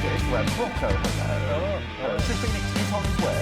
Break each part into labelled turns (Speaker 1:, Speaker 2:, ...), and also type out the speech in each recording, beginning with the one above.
Speaker 1: It's Red Rocco. Sir Phoenix is on his way.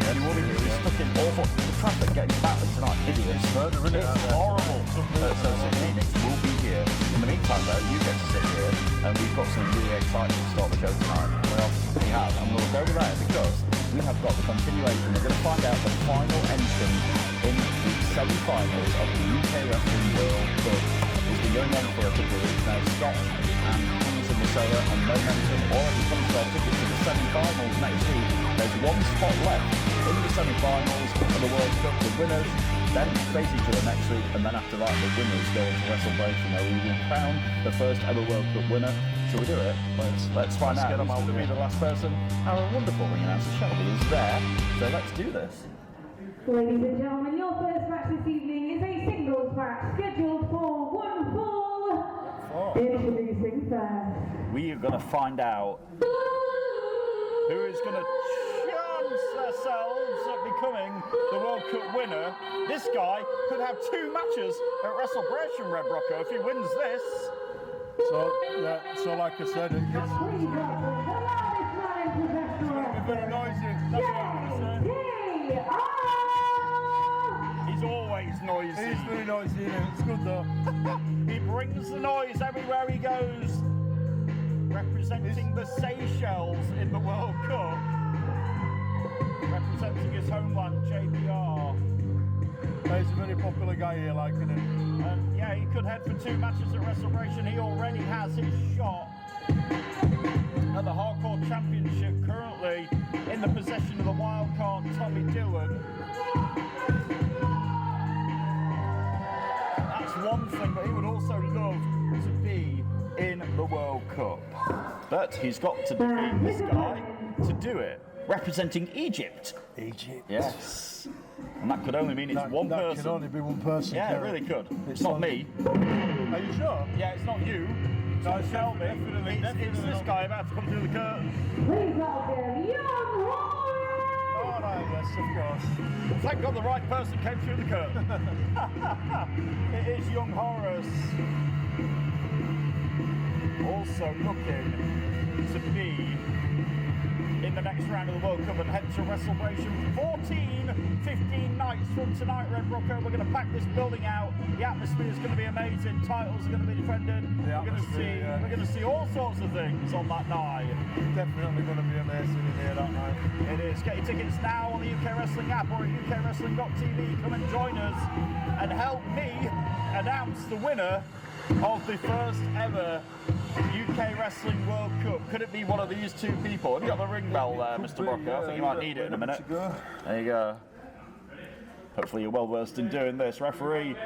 Speaker 1: And he will be here. He's stuck in awful. The traffic getting battling tonight. Hideous. It's horrible. So Sir Phoenix will be here. In the meantime, though, you get to sit here, and we've got some really exciting to start the show tonight. Well, we have, and we'll go over there because we have got the continuation. We're going to find out the final entrant in the semi-finals of the UK Wrestling World Cup. It's been going on for a couple of weeks now. Scott and Hanson Massoa and Momentum already come to their tickets to the semi-finals next week. There's one spot left in the semi-finals of the World Cup. The winners then face each other next week, and then after that the winners go into WrestleBration, where we will crown the first ever World Cup winner. Shall we do it? Let's find out who's going to be the last person. Our wonderful ring announcer Shelby is there, so let's do this.
Speaker 2: Ladies and gentlemen, your first match this evening is a singles match scheduled for one fall. Introducing first.
Speaker 1: We are going to find out who is going to chance themselves at becoming the World Cup winner. This guy could have 2 matches at WrestleBration, Red Rocco, if he wins this.
Speaker 3: So like I said, it's
Speaker 2: Please welcome the loudest man in professional wrestling.
Speaker 3: very noisy. That's what I'm going to say.
Speaker 1: He's always noisy.
Speaker 3: He's very noisy, isn't it? It's good though.
Speaker 1: He brings the noise everywhere he goes. Representing the Seychelles in the World Cup. Representing his homeland, JBR.
Speaker 3: He's a very popular guy here, like, isn't he?
Speaker 1: And yeah, he could head for 2 matches at WrestleBration. He already has his shot at the Hardcore Championship, currently in the possession of the wildcard Tommy Dillon. That's one thing, but he would also love to be in the World Cup. But he's got to defeat this guy to do it. Representing Egypt.
Speaker 3: Egypt.
Speaker 1: Yes. And that could only mean it's one person.
Speaker 3: That can only be one person.
Speaker 1: Yeah, it really could. It's not me.
Speaker 3: Are you sure?
Speaker 1: Yeah, it's not you.
Speaker 3: No,
Speaker 1: So tell me.
Speaker 3: definitely
Speaker 1: It's this guy about to come through the curtain.
Speaker 2: Please welcome Young Horror.
Speaker 3: Oh, no, yes, of course.
Speaker 1: Thank God the right person came through the curtain. It is Young Horace. Also looking to be in the next round of the World Cup and head to WrestleBration 15 nights from tonight, Red Rocco. We're going to pack this building out. The atmosphere is going to be amazing. Titles are going to be defended. We're going to see all sorts of things on that night.
Speaker 3: Definitely going to be amazing in here that night.
Speaker 1: It is. Get your tickets now on the UK Wrestling app or at ukwrestling.tv. Come and join us and help me announce the winner of the first ever UK Wrestling World Cup. Could it be one of these 2 people? Have you got the ring bell there, Mr. Brocco? I think you might need it in a minute. There you go. Hopefully you're well versed in doing this. Referee.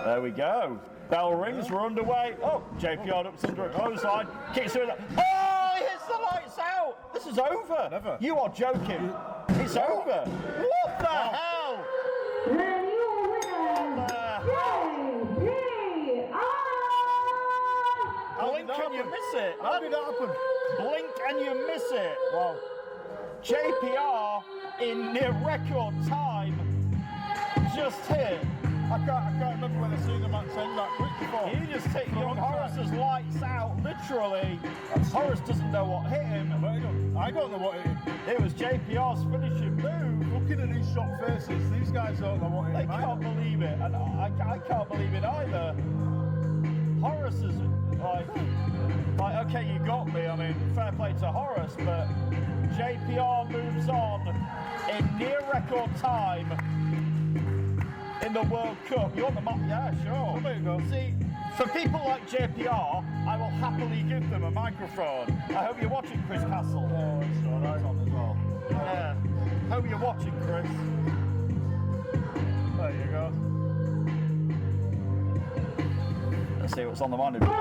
Speaker 1: There we go. Bell rings, we're underway. Oh, JPR ups under a clothesline. Kicks through that. Oh, he hits the lights out. This is over.
Speaker 3: Never.
Speaker 1: You are joking. It's over. What the hell?
Speaker 2: And your winner, JPR.
Speaker 1: Blink and you miss it.
Speaker 3: How did that happen?
Speaker 1: Blink and you miss it.
Speaker 3: Wow.
Speaker 1: JPR in near record time just hit.
Speaker 3: I can't remember when I seen the match end that quick before.
Speaker 1: He just hit Young Horace's lights out, literally. Horace doesn't know what hit him.
Speaker 3: I don't know what hit him.
Speaker 1: It was JPR's finishing move.
Speaker 3: Looking at these shocked faces, these guys don't know what hit
Speaker 1: They
Speaker 3: him.
Speaker 1: can't believe it, and I can't believe it either. Horace is like, okay, you got me. I mean, fair play to Horace, but JPR moves on in near record time in the World Cup. You want the mic? Yeah, sure.
Speaker 3: There you go.
Speaker 1: See, for people like JPR, I will happily give them a microphone. I hope you're watching, Chris Castle.
Speaker 3: Oh, it's all right.
Speaker 1: On as well. Yeah. Hope you're watching, Chris.
Speaker 3: There you go.
Speaker 1: Let's see what's on the mind of
Speaker 3: Quite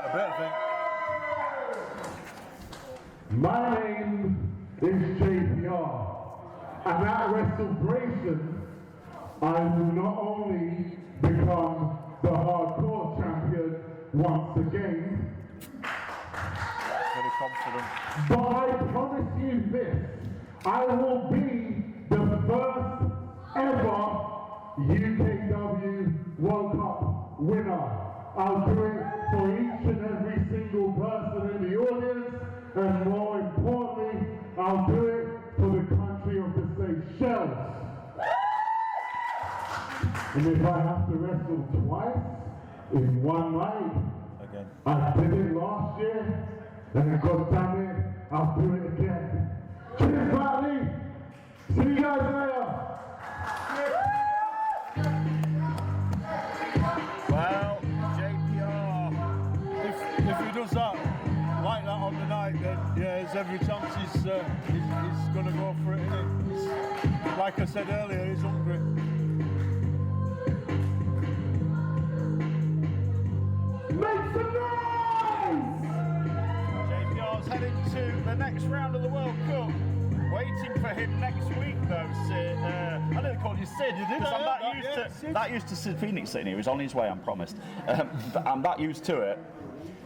Speaker 3: a bit, I think.
Speaker 4: My name is JPR, and at WrestleBration, I will not only become the hardcore champion once again,
Speaker 3: Very confident.
Speaker 4: but I promise you this, I will be the first ever UKW World Cup winner. I'll do it for each and every single person in the audience, and more importantly, I'll do it for the country of the Seychelles. And if I have to wrestle twice in one night, I did it last year, and God damn it, I'll do it again. Cheers, Valley! See you guys later!
Speaker 3: Well, JPR, if he does that like that on the night, then yeah, there's every chance he's going to go for it. Like I said earlier, he's hungry.
Speaker 4: Make some noise!
Speaker 1: JPR's heading to the next round of the World Cup. Waiting for him next week, though, Sid. I didn't call you Sid. You did. I'm that used to Sid Phoenix sitting here. He's on his way, I promised. I'm that used to it.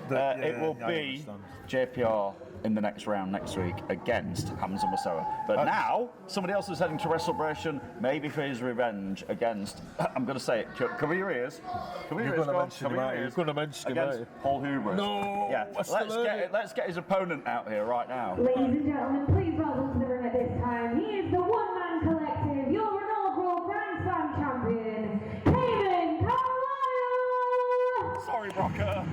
Speaker 1: It will be JPR in the next round next week against Hamza Moussaoui. But now, somebody else is heading to WrestleBration, maybe for his revenge against, I'm going to say it, cover your ears. Cover your ears, cover your ears.
Speaker 3: You're going to mention him,
Speaker 1: against Paul Hubris.
Speaker 3: No!
Speaker 1: Yeah, let's get his opponent out here right now.
Speaker 2: Ladies and gentlemen, please welcome to the ring at this time. He is the one-man collective, your inaugural Grand Slam champion, Cayman Carlisle!
Speaker 1: Sorry, Brocker.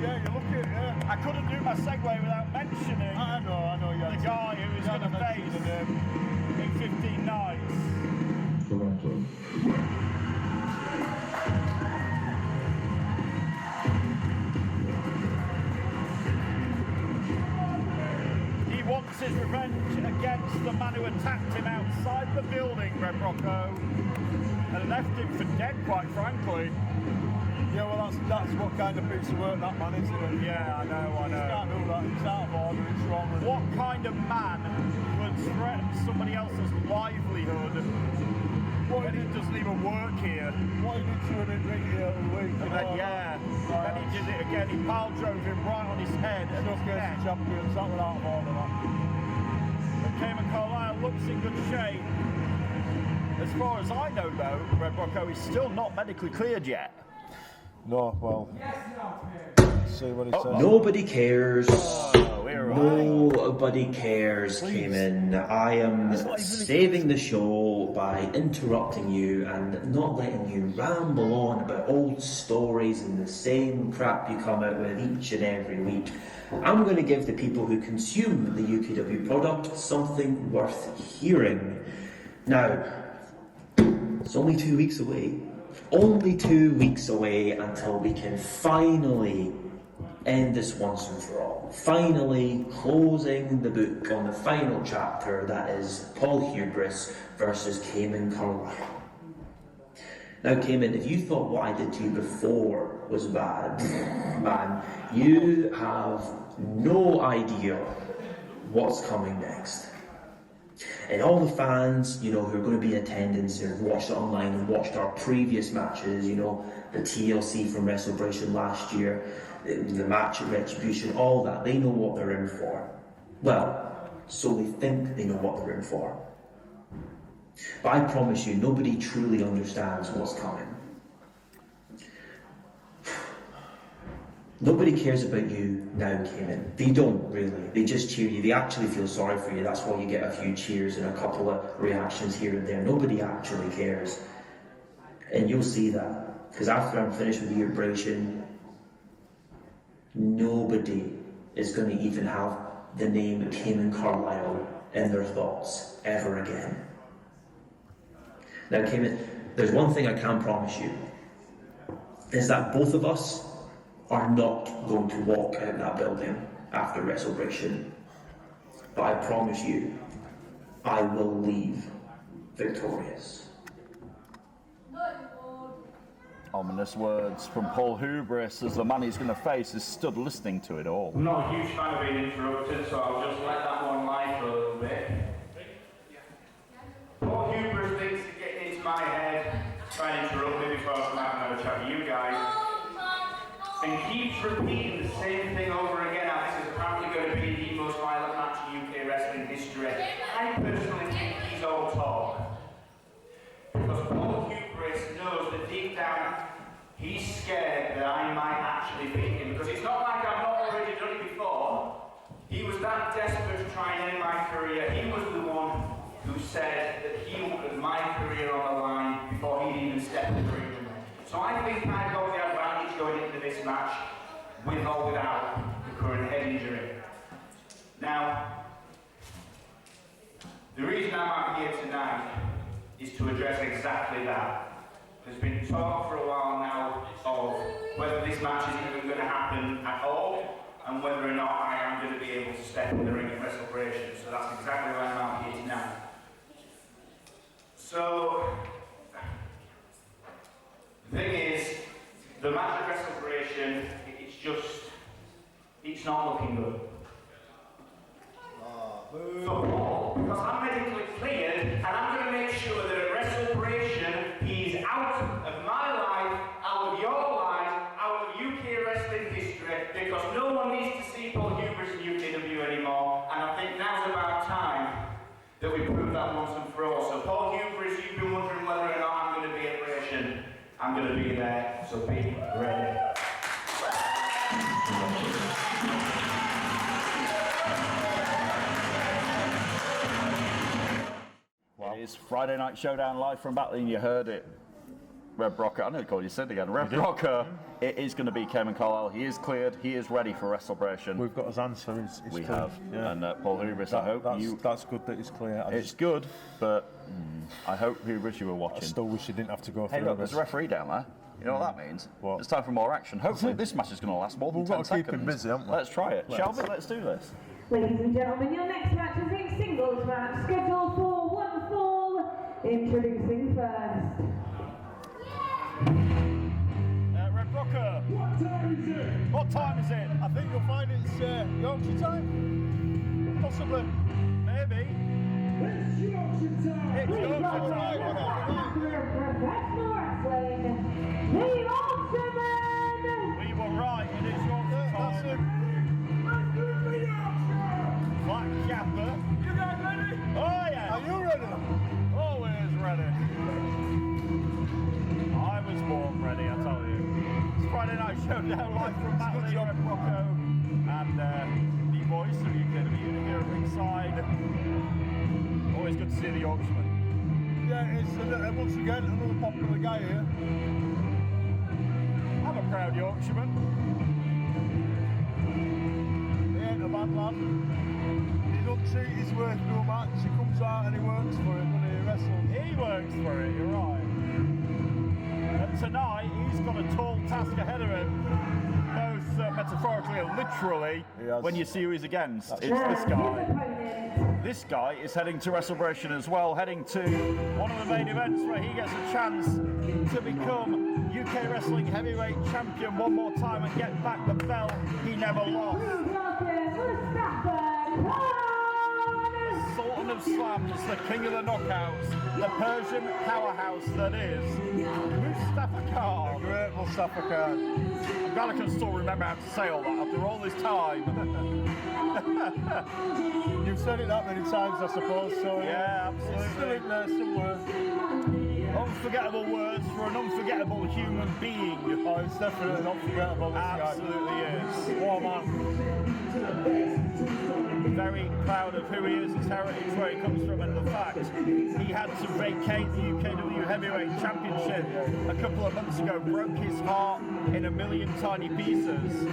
Speaker 3: Yeah, you're looking, yeah.
Speaker 1: I couldn't do my segue without mentioning
Speaker 3: I know, yeah.
Speaker 1: the guy who is going to face in 15 nights. He wants his revenge against the man who attacked him outside the building, Red Rocco, and left him for dead, quite frankly.
Speaker 3: Yeah, well, that's what kind of piece of work that man is, isn't it?
Speaker 1: Yeah, I know.
Speaker 3: He can't do that. He's out of order. It's wrong.
Speaker 1: What kind of man would threaten somebody else's livelihood when he doesn't even work here?
Speaker 3: What he did to him in ring here the week.
Speaker 1: And then, then he did it again. He pile drove him right on his head. And his neck.
Speaker 3: Champions, that was out of order, that.
Speaker 1: But Cayman Carlisle looks in good shape. As far as I know, though, Red Rocco is still not medically cleared yet.
Speaker 3: No, well, see what he says.
Speaker 5: Nobody cares.
Speaker 1: We're
Speaker 5: Nobody cares, Cayman. I am saving the show by interrupting you and not letting you ramble on about old stories and the same crap you come out with each and every week. I'm going to give the people who consume the UKW product something worth hearing. Now, it's only 2 weeks away. Only 2 weeks away until we can finally end this once and for all. Finally closing the book on the final chapter, that is Paul Hubris versus Cayman Carlisle. Now, Cayman, if you thought what I did to you before was bad, man, you have no idea what's coming next. And all the fans, you know, who are going to be in attendance and watched it online and watched our previous matches, you know, the TLC from WrestleBration last year, the match at Retribution, all that, they know what they're in for. Well, so they think they know what they're in for. But I promise you, nobody truly understands what's coming. Nobody cares about you now, Cayman. They don't really. They just cheer you. They actually feel sorry for you. That's why you get a few cheers and a couple of reactions here and there. Nobody actually cares. And you'll see that. Because after I'm finished with the operation, nobody is going to even have the name Cayman Carlisle in their thoughts ever again. Now, Cayman, there's one thing I can promise you. Is that both of us are not going to walk out that building after WrestleBration. But I promise you, I will leave victorious.
Speaker 1: Ominous words from Paul Hubris as the man he's going to face is stood listening to it all.
Speaker 6: I'm not a huge fan of being interrupted, so I'll just let that one lie for a little bit. Paul Hubris thinks he's getting into my head, trying to interrupt me before I come out and have a chat with you guys. And keeps repeating the same thing over again. Now, this is apparently going to be the most violent match in UK wrestling history. I personally think he's all talk. Because Paul Hubris knows that deep down, he's scared that I might actually beat him, because it's not like I've not already done it before. He was that desperate to try and end my career. He was the one who said that he wanted my career on the line before he'd even stepped in the ring. So I think I've got the advantage going into this match, with or without the current head injury. Now, the reason I'm out here tonight is to address exactly that. There's been talk for a while now of whether this match is even going to happen at all, and whether or not I am going to be able to step in the ring at WrestleBration. So that's exactly why I'm out here tonight. So, the thing is, the match at WrestleBration, it's not looking good. For Paul, because I'm medically cleared, and I'm going to make sure that at WrestleBration, he's out of my life, out of your life, out of UK wrestling history, because no one needs to see Paul Hubris in UKW anymore, and I think now's about time that we prove that once and for all. So Paul Hubris, you've been wondering whether or not I'm going to be at WrestleBration. I'm going to be there, so be ready.
Speaker 1: It's Friday Night Showdown live from Batley, and you heard it. Red Brocker, I nearly called you Sid again. Red Brocker, it is going to be Cayman Carlisle. He is cleared, he is ready for WrestleBration.
Speaker 3: We've got his answer.
Speaker 1: We
Speaker 3: clear.
Speaker 1: have.
Speaker 3: Yeah.
Speaker 1: And Paul Hubris, I hope
Speaker 3: that's good that he's clear.
Speaker 1: It's good, but I hope Hubris you were watching.
Speaker 3: I still wish he didn't have to go through
Speaker 1: Hey, look, there's a referee down there. You know what that means?
Speaker 3: What?
Speaker 1: It's time for more action. Hopefully this match is going to last more than 10 seconds.
Speaker 3: We've got to keep him busy, haven't we?
Speaker 1: Let's try it. Shall we? Let's do this.
Speaker 2: Ladies and gentlemen, your next match is a singles match scheduled for one fall. Introducing first.
Speaker 1: Red Brocker.
Speaker 3: What time is it?
Speaker 1: What time is it?
Speaker 3: I think you'll find it's Yorkshire time. Possibly.
Speaker 1: Maybe.
Speaker 3: It's Yorkshire time.
Speaker 1: It's Yorkshire time.
Speaker 2: Professional wrestling. The Yorkshireman.
Speaker 1: We were right. It is Yorkshire
Speaker 3: That's
Speaker 1: time. Black Capper.
Speaker 3: You guys ready?
Speaker 1: Oh yeah.
Speaker 3: Are you ready?
Speaker 1: Always ready. I was born ready, I tell you. It's Friday Night Showdown live from Batley, Red Rocco, and the voice of UKW here at ringside. Always good to see the Yorkshireman.
Speaker 3: Yeah, it's once again another popular guy here.
Speaker 1: I'm a proud Yorkshireman.
Speaker 3: He ain't a bad lad. He don't treat his work no match. He comes out and he works for it when he wrestles.
Speaker 1: He works for it, you're right. And tonight, he's got a tall task ahead of him, both metaphorically and literally, when you see who he's against. It's this guy. This guy is heading to WrestleBration as well, heading to one of the main events where he gets a chance to become UK Wrestling Heavyweight Champion one more time and get back the belt he never lost. Sultan of Slams, the king of the knockouts, the Persian powerhouse that is Mustafa Khan.
Speaker 3: The great Mustafa Khan.
Speaker 1: I'm glad I can still remember how to say all that after all this time.
Speaker 3: You've said it that many times, I suppose, so
Speaker 1: Yeah,
Speaker 3: it's still
Speaker 1: absolutely.
Speaker 3: in there somewhere.
Speaker 1: Unforgettable words for an unforgettable human being.
Speaker 3: Oh, it's definitely not forgettable, this guy.
Speaker 1: Absolutely is.
Speaker 3: What a man.
Speaker 1: Very proud of who he is, his heritage, where he comes from, and the fact he had to vacate the UKW Heavyweight Championship a couple of months ago, broke his heart in a million tiny pieces,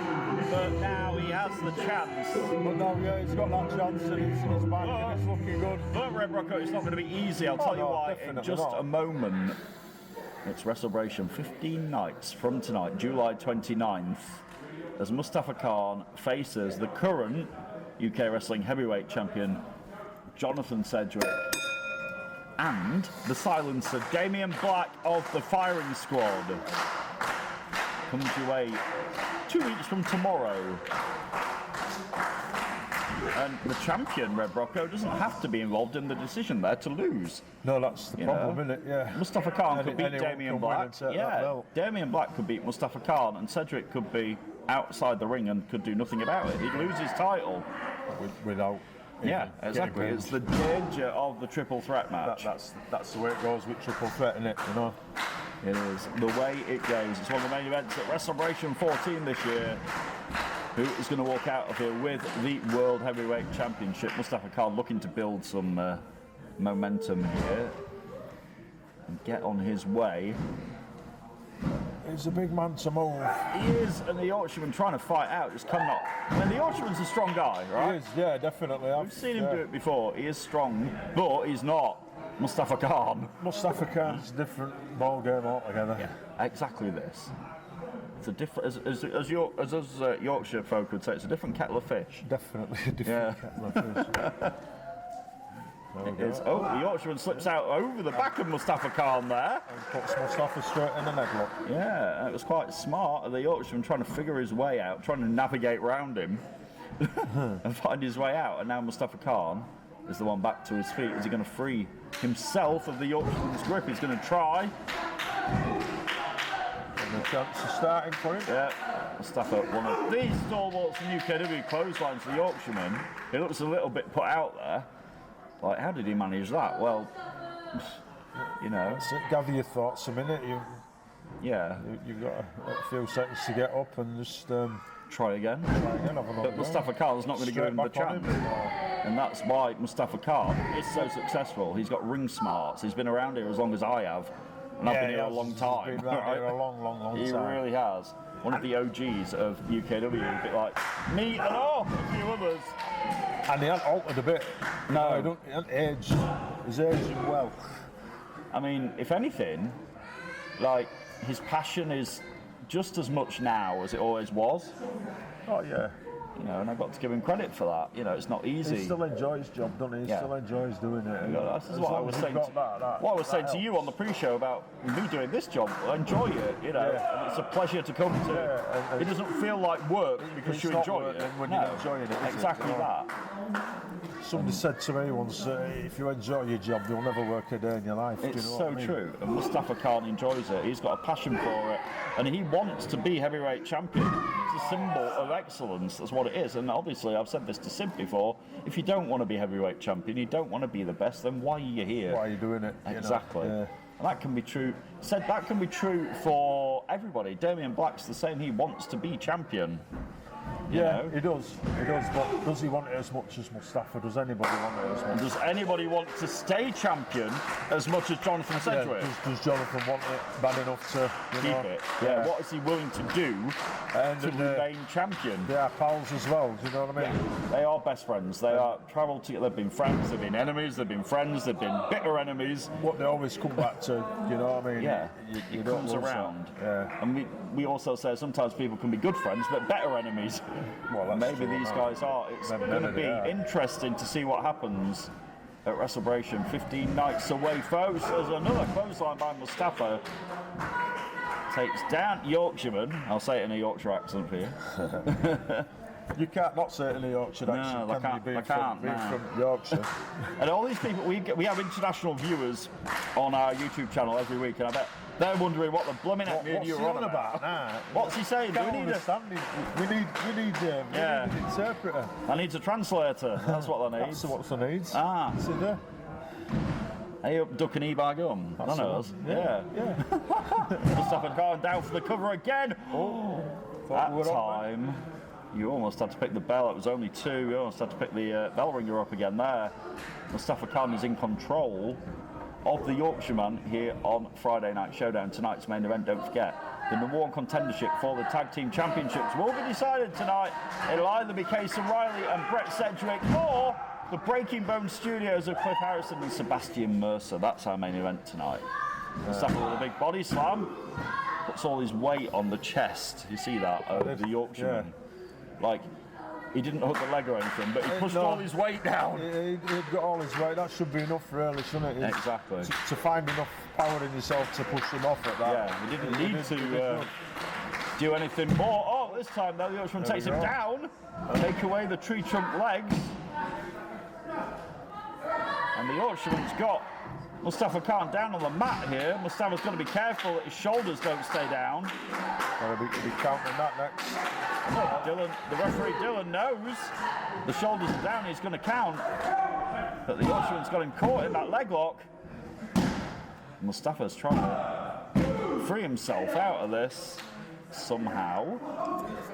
Speaker 1: but now he has the chance.
Speaker 3: But no, yeah, he's got that chance and he's back and it's looking good.
Speaker 1: But Red Rocco, it's not going to be easy, I'll tell you
Speaker 3: no,
Speaker 1: why, in
Speaker 3: definitely
Speaker 1: just
Speaker 3: not.
Speaker 1: a moment. It's WrestleBration 15 nights from tonight, July 29th, as Mustafa Khan faces the current UK Wrestling Heavyweight Champion, Jonathan Sedgwick, and the silencer, Damian Black of the Firing Squad. Comes your way 2 weeks from tomorrow. And the champion, Red Rocco, doesn't have to be involved in the decision there to lose.
Speaker 3: No, that's the problem, isn't it? Yeah.
Speaker 1: Mustafa Khan could beat
Speaker 3: Anyone
Speaker 1: Damian
Speaker 3: can win
Speaker 1: Black.
Speaker 3: and take that
Speaker 1: Yeah,
Speaker 3: belt.
Speaker 1: Damian Black could beat Mustafa Khan, and Cedric could be outside the ring and could do nothing about it. He'd lose his title.
Speaker 3: Without.
Speaker 1: Yeah, exactly.
Speaker 3: getting
Speaker 1: It's the danger of the triple threat match.
Speaker 3: That's the way it goes with triple threat, isn't it? You know.
Speaker 1: It is the way it goes. It's one of the main events at WrestleMania 14 this year. Who is going to walk out of here with the World Heavyweight Championship? Mustafa Khan looking to build some momentum here and get on his way.
Speaker 3: He's a big man to move.
Speaker 1: He is, and the Yorkshireman trying to fight out, just cannot. I mean, the Yorkshireman's a strong guy, right?
Speaker 3: He is, yeah, definitely.
Speaker 1: We've seen him do it before. He is strong, but he's not Mustafa Khan.
Speaker 3: Mustafa Khan's a different ball game altogether.
Speaker 1: Yeah, exactly this. It's a different, as Yorkshire folk would say, it's a different kettle of fish.
Speaker 3: Definitely a different kettle of fish.
Speaker 1: It is. Oh, the Yorkshireman slips out over the back of Mustafa Khan there.
Speaker 3: And puts Mustafa straight in the headlock.
Speaker 1: Yeah, it was quite smart of the Yorkshireman trying to figure his way out, trying to navigate round him and find his way out. And now Mustafa Khan is the one back to his feet. Is he going to free himself of the Yorkshireman's grip? He's going to try.
Speaker 3: And the chance of starting for him.
Speaker 1: Yeah, Mustafa, one of these stalwarts from UKW clotheslines the Yorkshireman. He looks a little bit put out there. Like, how did he manage that? Well, you know.
Speaker 3: Gather your thoughts a minute. You've got a few seconds to get up and just
Speaker 1: try again. But Mustafa Khan's not going to give him the chance. And that's why Mustafa Khan is so successful. He's got ring smarts. He's been around here as long as I have. And I've been here a long time.
Speaker 3: He's been around here a long time.
Speaker 1: He really has. One of the OGs of UKW, a bit like me and a few others.
Speaker 3: And he hasn't altered a bit.
Speaker 1: No.
Speaker 3: He hasn't aged. He's aging well.
Speaker 1: I mean, if anything, like, his passion is just as much now as it always was.
Speaker 3: Oh, yeah.
Speaker 1: You know, and I've got to give him credit for that. You know, it's not easy.
Speaker 3: He still enjoys his job, doesn't he? He still enjoys doing it.
Speaker 1: This is what I was saying. What I was saying to you on the pre-show about me doing this job. I enjoy it, you know.
Speaker 3: Yeah.
Speaker 1: And it's a pleasure to come to.
Speaker 3: Yeah,
Speaker 1: it doesn't feel like work because you enjoy it.
Speaker 3: When you're enjoying it,
Speaker 1: exactly that.
Speaker 3: Somebody said to me once, if you enjoy your job, you'll never work a day in your life.
Speaker 1: It's
Speaker 3: do you know
Speaker 1: so
Speaker 3: what I mean?
Speaker 1: true. And Mustafa Khan enjoys it. He's got a passion for it. And he wants to be heavyweight champion. It's a symbol of excellence. That's what it is. And obviously, I've said this to Sid before, if you don't want to be heavyweight champion, you don't want to be the best, then why are you here?
Speaker 3: Why are you doing it?
Speaker 1: Exactly.
Speaker 3: You know? Yeah.
Speaker 1: And that can be true. Said that can be true for everybody. Damien Black's the same. He wants to be champion. You know?
Speaker 3: He does. But does he want it as much as Mustafa? Does anybody want it as much?
Speaker 1: Does anybody want to stay champion as much as Jonathan Sedgwick?
Speaker 3: Does Jonathan want it bad enough to
Speaker 1: keep it? Yeah. What is he willing to do to remain champion?
Speaker 3: They are pals as well. Do you know what I mean?
Speaker 1: Yeah. They are best friends. They are travelled together. They've been friends. They've been enemies. They've been friends. They've been bitter enemies.
Speaker 3: What they always come back to. You know what I mean?
Speaker 1: Yeah.
Speaker 3: You
Speaker 1: it
Speaker 3: don't
Speaker 1: comes around.
Speaker 3: Yeah.
Speaker 1: And we also say sometimes people can be good friends, but better enemies.
Speaker 3: Well,
Speaker 1: maybe these guys are. It's going to be interesting to see what happens at WrestleMania 15 nights away, folks. There's another clothesline by Mustafa. Takes down Yorkshireman. I'll say it in a Yorkshire accent for you.
Speaker 3: You can't not say it in a Yorkshire accent.
Speaker 1: No, I can't.
Speaker 3: Being from Yorkshire.
Speaker 1: And all these people, we have international viewers on our YouTube channel every week, and I bet they're wondering what the blooming heck me and you are on about. What's he saying?
Speaker 3: We need an interpreter.
Speaker 1: I need a translator. That's what I need.
Speaker 3: That's what I need.
Speaker 1: Sit there. Hey up, duck and e-bar gum. I know us. Yeah. Mustafa Khan down for the cover again. That time, you almost had to pick the bell. It was only two. You almost had to pick the bell ringer up again there. Mustafa Khan is in control of the Yorkshireman here on Friday Night Showdown. Tonight's main event, don't forget, the #1 contendership for the Tag Team Championships will be decided tonight. It'll either be Casey Riley and Brett Sedgwick, or the Breaking Bone Studios of Cliff Harrison and Sebastian Mercer. That's our main event tonight. Mustafa with a big body slam, puts all his weight on the chest. You see that, the Yorkshireman. Like, he didn't hook the leg or anything, but he pushed all his weight down.
Speaker 3: He'd got all his weight. That should be enough, really, shouldn't it?
Speaker 1: Exactly.
Speaker 3: To find enough power in yourself to push him off at that.
Speaker 1: Yeah, he didn't need to do anything more. Oh, this time, though, the Yorkshireman takes him down. Take away the tree trunk legs. And the Yorkshireman's got Mustafa Khan down on the mat here. Mustafa's got to be careful that his shoulders don't stay down.
Speaker 3: He'll be counting that next.
Speaker 1: Look, the referee Dylan knows the shoulders are down, he's going to count. But the Yorkshireman's got him caught in that leg lock. Mustafa's trying to free himself out of this somehow.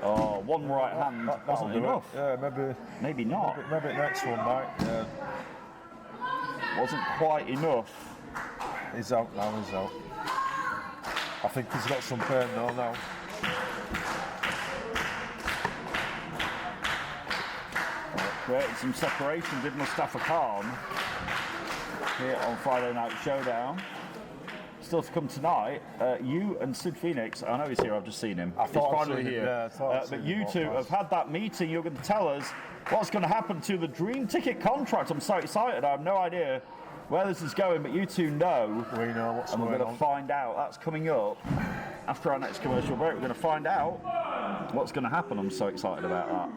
Speaker 1: Oh, one right hand wasn't enough.
Speaker 3: Yeah,
Speaker 1: maybe not.
Speaker 3: Maybe next one, Mike. Yeah.
Speaker 1: Wasn't quite enough.
Speaker 3: He's out now. He's out. I think he's got some pain now.
Speaker 1: Created some separation, did Mustafa Khan here on Friday Night Showdown. Still to come tonight, you and Sid Phoenix, I know he's here, I've just seen him. He's finally here. But you two have had that meeting, you're going to tell us what's going to happen to the Dream Ticket contract. I'm so excited, I have no idea where this is going, but you two know.
Speaker 3: We know what's going on.
Speaker 1: And we're going to find out. That's coming up after our next commercial break. We're going to find out what's going to happen. I'm so excited about that.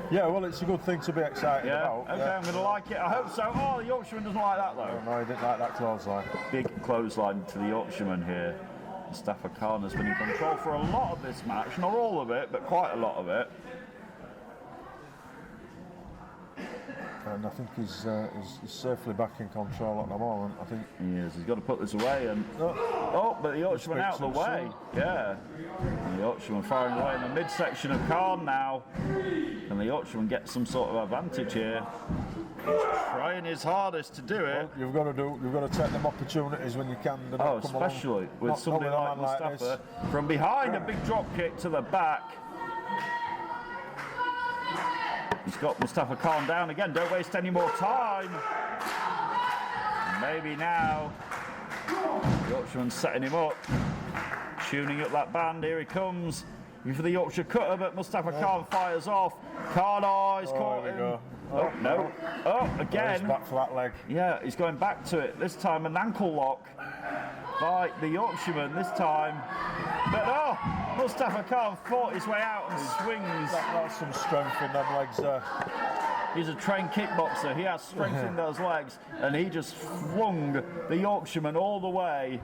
Speaker 3: Yeah, well, it's a good thing to be excited about.
Speaker 1: Okay, I'm going to like it. I hope so. Oh, the Yorkshireman doesn't like that, though.
Speaker 3: No, he didn't like that clothesline.
Speaker 1: Big clothesline to the Yorkshireman here. Mustafa Khan has been in control for a lot of this match. Not all of it, but quite a lot of it.
Speaker 3: And I think he's safely back in control at the moment. I think
Speaker 1: he is. He's got to put this away. And oh, but the Yorkshireman out of the way. Yeah. And the Yorkshireman firing away in the midsection of Khan now. And the Yorkshireman gets some sort of advantage here. He's trying his hardest to do it.
Speaker 3: Well, you've got to take them opportunities when you can.
Speaker 1: Oh, especially with somebody like Mustafa from behind. A big drop kick to the back. He's got Mustafa Khan down again. Don't waste any more time. Maybe now. Yorkshireman's setting him up. Tuning up that band. Here he comes. For the Yorkshire cutter, but Mustafa Khan fires off. Khan, he's caught him. Oh, no. Oh, again.
Speaker 3: He's back for that leg.
Speaker 1: Yeah, he's going back to it. This time an ankle lock by the Yorkshireman this time. But Mustafa Khan fought his way out and swings.
Speaker 3: That's some strength in them legs there.
Speaker 1: He's a trained kickboxer. He has strength in those legs. And he just flung the Yorkshireman all the way.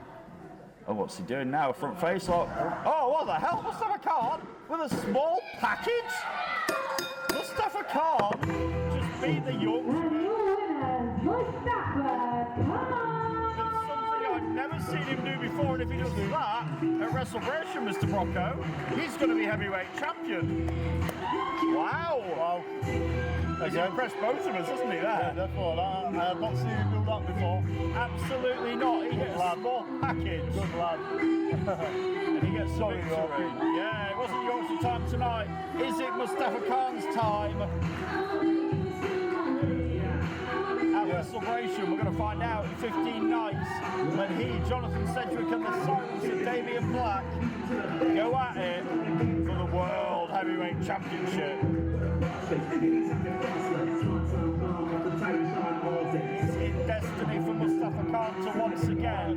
Speaker 1: Oh, what's he doing now? Front face lock. Oh, what the hell? Mustafa Khan with a small package? Mustafa Khan just beat the Yorkshireman.
Speaker 2: Mustafa Khan.
Speaker 1: I've never seen him do before, and if he does that at WrestleMania, Mr. Brocco, he's going to be heavyweight champion. Wow. He's impressed both of us, hasn't he, there?
Speaker 3: Yeah, definitely. I have not seen him do that before.
Speaker 1: Absolutely not. He hits a small package.
Speaker 3: Good lad.
Speaker 1: And he gets the victory. Yeah, it wasn't Yorkshire time tonight. Is it Mustafa Khan's time? At WrestleMania, we're going to find out in 15 nights when he, Jonathan Sedgwick, and the Sons of Damian Black go at it for the World Heavyweight Championship. It's in destiny for Mustafa Khan to once again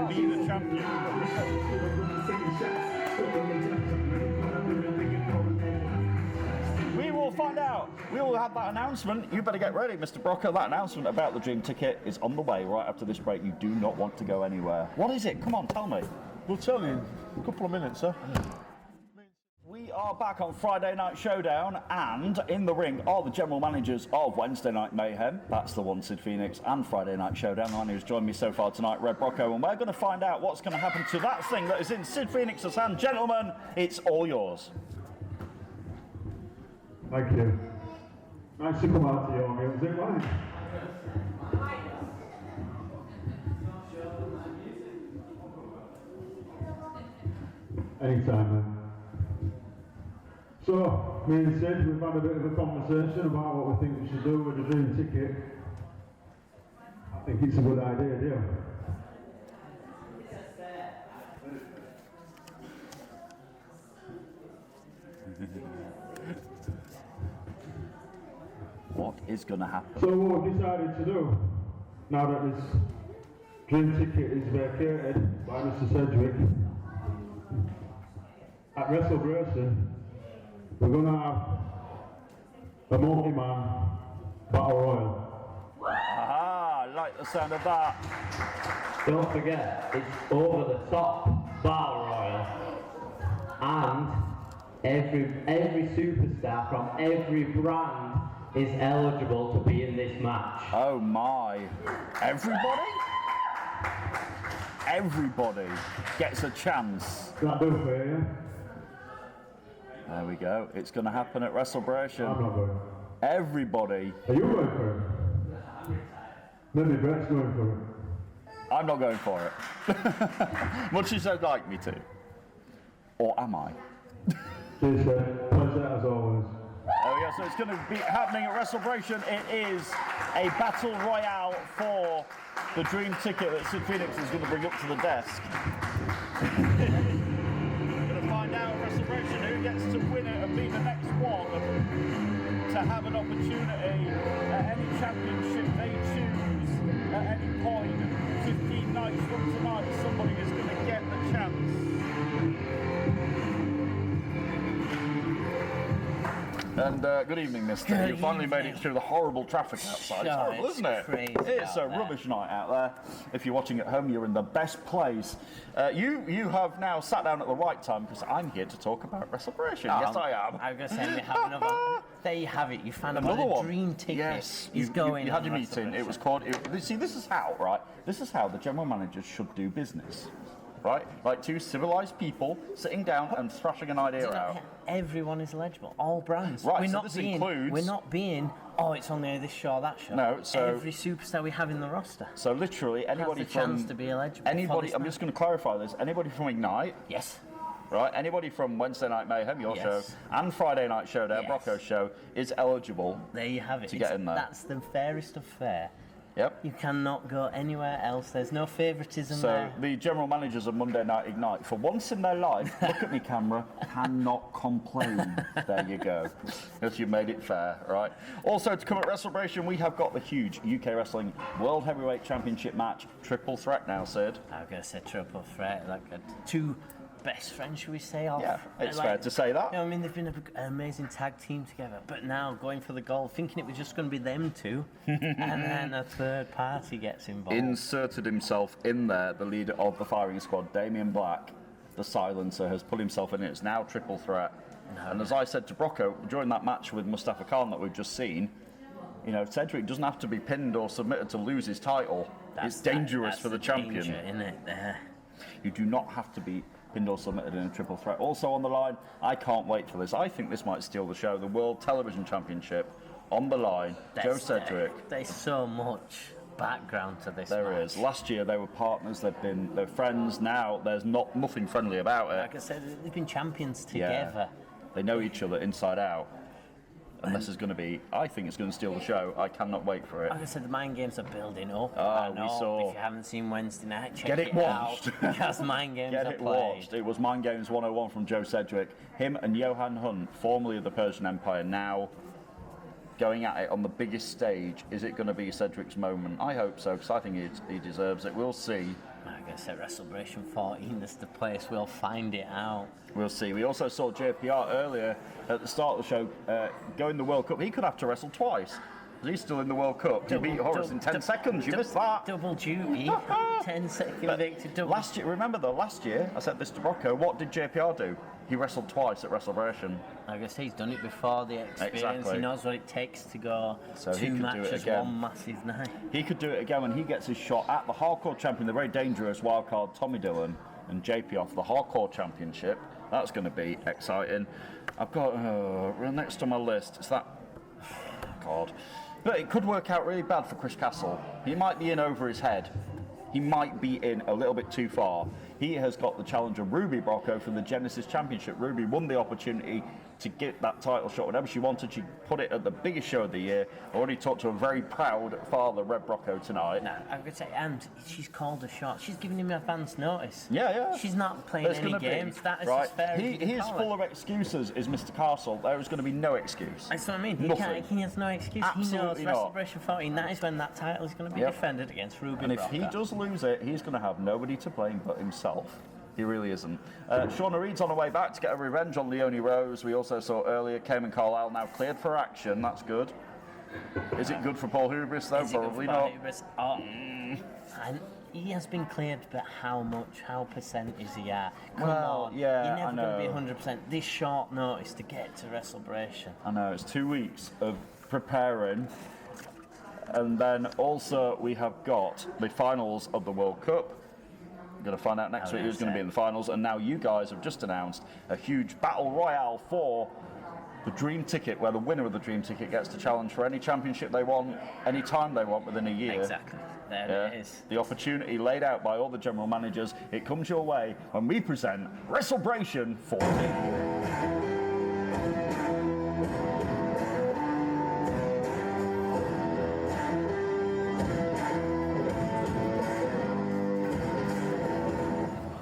Speaker 1: be the champion. We will find out. We will have that announcement. You better get ready, Mr. Brocco. That announcement about the Dream Ticket is on the way right after this break. You do not want to go anywhere. What is it? Come on, tell me.
Speaker 3: We'll tell you in a couple of minutes, sir.
Speaker 1: We are back on Friday Night Showdown, and in the ring are the general managers of Wednesday Night Mayhem. That's the one, Sid Phoenix, and Friday Night Showdown. The one who's joined me so far tonight, Red Brocco, and we're going to find out what's going to happen to that thing that is in Sid Phoenix's hand. Gentlemen, it's all yours.
Speaker 4: Thank you. Nice to come out to your music, wasn't it? Anytime, man. So, me and Sid, we've had a bit of a conversation about what we think we should do with the Dream Ticket. I think it's a good idea, deal.
Speaker 1: What is going to happen?
Speaker 4: So what we've decided to do, now that this Dream Ticket is vacated by Mr. Sedgwick, at WrestleMania, we're going to have a multi-man battle royal.
Speaker 1: Aha, I like the sound of that.
Speaker 7: Don't forget, it's over the top battle royal, and every superstar from every brand is eligible to be in this match.
Speaker 1: Oh my. Everybody? everybody gets a chance.
Speaker 4: That do fair, yeah?
Speaker 1: There we go. It's going to happen at
Speaker 4: I'm
Speaker 1: WrestleBration.
Speaker 4: not going.
Speaker 1: Everybody.
Speaker 4: Are you going for it? Maybe Brett's going for it.
Speaker 1: I'm not going for it. Much as they'd like me to. Or am I?
Speaker 4: Cheers, Seth. Pleasure as always.
Speaker 1: There we go. So it's going to be happening at WrestleBration. It is a battle royale for the dream ticket that Sid Phoenix is going to bring up to the desk. We're going to find out at WrestleBration who gets to win it and be the next one to have an opportunity at any championship they choose at any point. 15 nights from tonight, somebody is going to get the chance. And good evening, mister. You finally made it through the horrible traffic outside. It's horrible, isn't it? It's a rubbish night out there. If you're watching at home, you're in the best place. You have now sat down at the right time because I'm here to talk about WrestleBration. Yes, I am.
Speaker 8: I was going to say, we have another. There you have it. You found
Speaker 1: Another
Speaker 8: out
Speaker 1: one.
Speaker 8: the dream ticket.
Speaker 1: Yes,
Speaker 8: is going.
Speaker 1: You had
Speaker 8: on
Speaker 1: your meeting. It was called. See, this is how, right? This is how the general managers should do business, right? Like two civilized people sitting down and thrashing an idea out.
Speaker 8: Everyone is eligible. All brands.
Speaker 1: Right,
Speaker 8: We're
Speaker 1: so
Speaker 8: not
Speaker 1: this
Speaker 8: being.
Speaker 1: includes-
Speaker 8: We're not being. Oh, it's only this show or that show.
Speaker 1: No, so-
Speaker 8: every superstar we have in the roster
Speaker 1: So literally, anybody
Speaker 8: has the
Speaker 1: from
Speaker 8: chance to be eligible. for
Speaker 1: anybody.
Speaker 8: this
Speaker 1: I'm
Speaker 8: night.
Speaker 1: just going to clarify this. Anybody from Ignite,
Speaker 8: Yes.
Speaker 1: right? Anybody from Wednesday Night Mayhem, your
Speaker 8: Yes.
Speaker 1: show, and Friday Night Showdown,
Speaker 8: Yes.
Speaker 1: Brocco's show, is eligible.
Speaker 8: There you have it.
Speaker 1: To get in there.
Speaker 8: That's the fairest of fair.
Speaker 1: Yep.
Speaker 8: You cannot go anywhere else. There's no favouritism
Speaker 1: So
Speaker 8: there.
Speaker 1: the general managers of Monday Night Ignite, for once in their life, look at me camera, cannot complain. There you go. If you made it fair, right? Also to come at WrestleBration, we have got the huge UK Wrestling World Heavyweight Championship match, triple threat now, Sid.
Speaker 8: I'm going to say triple threat, like two best friends, should we say? Of,
Speaker 1: Yeah, it's
Speaker 8: like,
Speaker 1: fair to say that.
Speaker 8: You know, I mean, they've been an amazing tag team together, but now going for the gold, thinking it was just going to be them two, and then a third party gets involved.
Speaker 1: Inserted himself in there, the leader of the firing squad, Damien Black, the silencer, has put himself in it. It's now triple threat. And as I said to Brocco during that match with Mustafa Khan that we've just seen, you know, Cedric doesn't have to be pinned or submitted to lose his title. It's dangerous for the champion.
Speaker 8: Danger, isn't it? There.
Speaker 1: You do not have to be pinned or submitted in a triple threat. Also on the line, I can't wait for this. I think this might steal the show. The World Television Championship on the line. Joe Cedric.
Speaker 8: There's so much background to this.
Speaker 1: There
Speaker 8: match.
Speaker 1: is. Last year they were partners. They're friends. Now there's nothing friendly about it.
Speaker 8: Like I said, they've been champions together.
Speaker 1: They know each other inside out. And this is going to be, I think it's going to steal the show. I cannot wait for it.
Speaker 8: Like I said, the Mind Games are building up.
Speaker 1: Oh,
Speaker 8: I
Speaker 1: we
Speaker 8: know,
Speaker 1: saw-
Speaker 8: If you haven't seen Wednesday night, check
Speaker 1: Get it watched.
Speaker 8: out. Because Mind Games
Speaker 1: Get
Speaker 8: are
Speaker 1: it
Speaker 8: played.
Speaker 1: watched. It was Mind Games 101 from Joe Cedric. Him and Johan Hunt, formerly of the Persian Empire, now going at it on the biggest stage. Is it going to be Cedric's moment? I hope so, because I think he deserves it. We'll see.
Speaker 8: Like I said, WrestleBration 14 is the place. We'll find it out.
Speaker 1: We'll see. We also saw JPR earlier at the start of the show go in the World Cup. He could have to wrestle twice. He's still in the World Cup. He beat Horace in 10 seconds. You missed that.
Speaker 8: Double duty. 10-second victory. Double.
Speaker 1: Last year, remember though, last year, I said this to Brocco, what did JPR do? He wrestled twice at WrestleBration.
Speaker 8: Like I say, he's done it before, the experience.
Speaker 1: Exactly.
Speaker 8: He knows what it takes to go
Speaker 1: So he
Speaker 8: two
Speaker 1: could do it
Speaker 8: matches,
Speaker 1: again.
Speaker 8: one massive night.
Speaker 1: He could do it again when he gets his shot at the hardcore champion, the very dangerous wildcard Tommy Dillon and JP off the hardcore championship. That's going to be exciting. I've got next to my list, it's that. God. But it could work out really bad for Chris Castle. He might be in over his head. He might be in a little bit too far. He has got the challenge of Ruby Brocco for the Genesis Championship. Ruby won the opportunity to get that title shot whenever she wanted. She put it at the biggest show of the year. I already talked to a very proud father, Red Brocco, tonight.
Speaker 8: No, I would say, and she's called a shot. She's giving him advance notice.
Speaker 1: Yeah.
Speaker 8: She's not playing
Speaker 1: There's
Speaker 8: any
Speaker 1: gonna
Speaker 8: games.
Speaker 1: be,
Speaker 8: That is
Speaker 1: right.
Speaker 8: as fair as you can
Speaker 1: He's
Speaker 8: call
Speaker 1: full
Speaker 8: it.
Speaker 1: of excuses, is Mr. Castle. There is going to be no excuse.
Speaker 8: That's what I mean.
Speaker 1: Nothing.
Speaker 8: He has no excuse.
Speaker 1: Absolutely
Speaker 8: he
Speaker 1: not.
Speaker 8: knows WrestleBration 14, that is when that title is going to be
Speaker 1: Yep.
Speaker 8: defended against Ruby
Speaker 1: And if
Speaker 8: Brocco.
Speaker 1: he does lose it, he's going to have nobody to blame but himself. He really isn't. Shauna Reed's on her way back to get a revenge on Leonie Rose. We also saw earlier Cayman Carlisle now cleared for action. That's good. Is it good for Paul Hubris, though?
Speaker 8: Is it good
Speaker 1: Probably
Speaker 8: for
Speaker 1: not.
Speaker 8: Paul Hubris? Oh, and he has been cleared, but how much? How percent is he at? Come
Speaker 1: Well,
Speaker 8: on.
Speaker 1: yeah,
Speaker 8: You're never
Speaker 1: I
Speaker 8: going
Speaker 1: know.
Speaker 8: to be 100%. This short notice to get to WrestleBration.
Speaker 1: I know, it's 2 weeks of preparing. And then also we have got the finals of the World Cup. We're going to find out next week who's going to be in the finals. And now you guys have just announced a huge battle royale for the dream ticket, where the winner of the dream ticket gets to challenge for any championship they want, any time they want within a year.
Speaker 8: Exactly. There it is.
Speaker 1: The opportunity laid out by all the general managers. It comes your way when we present Wrestlebration 14.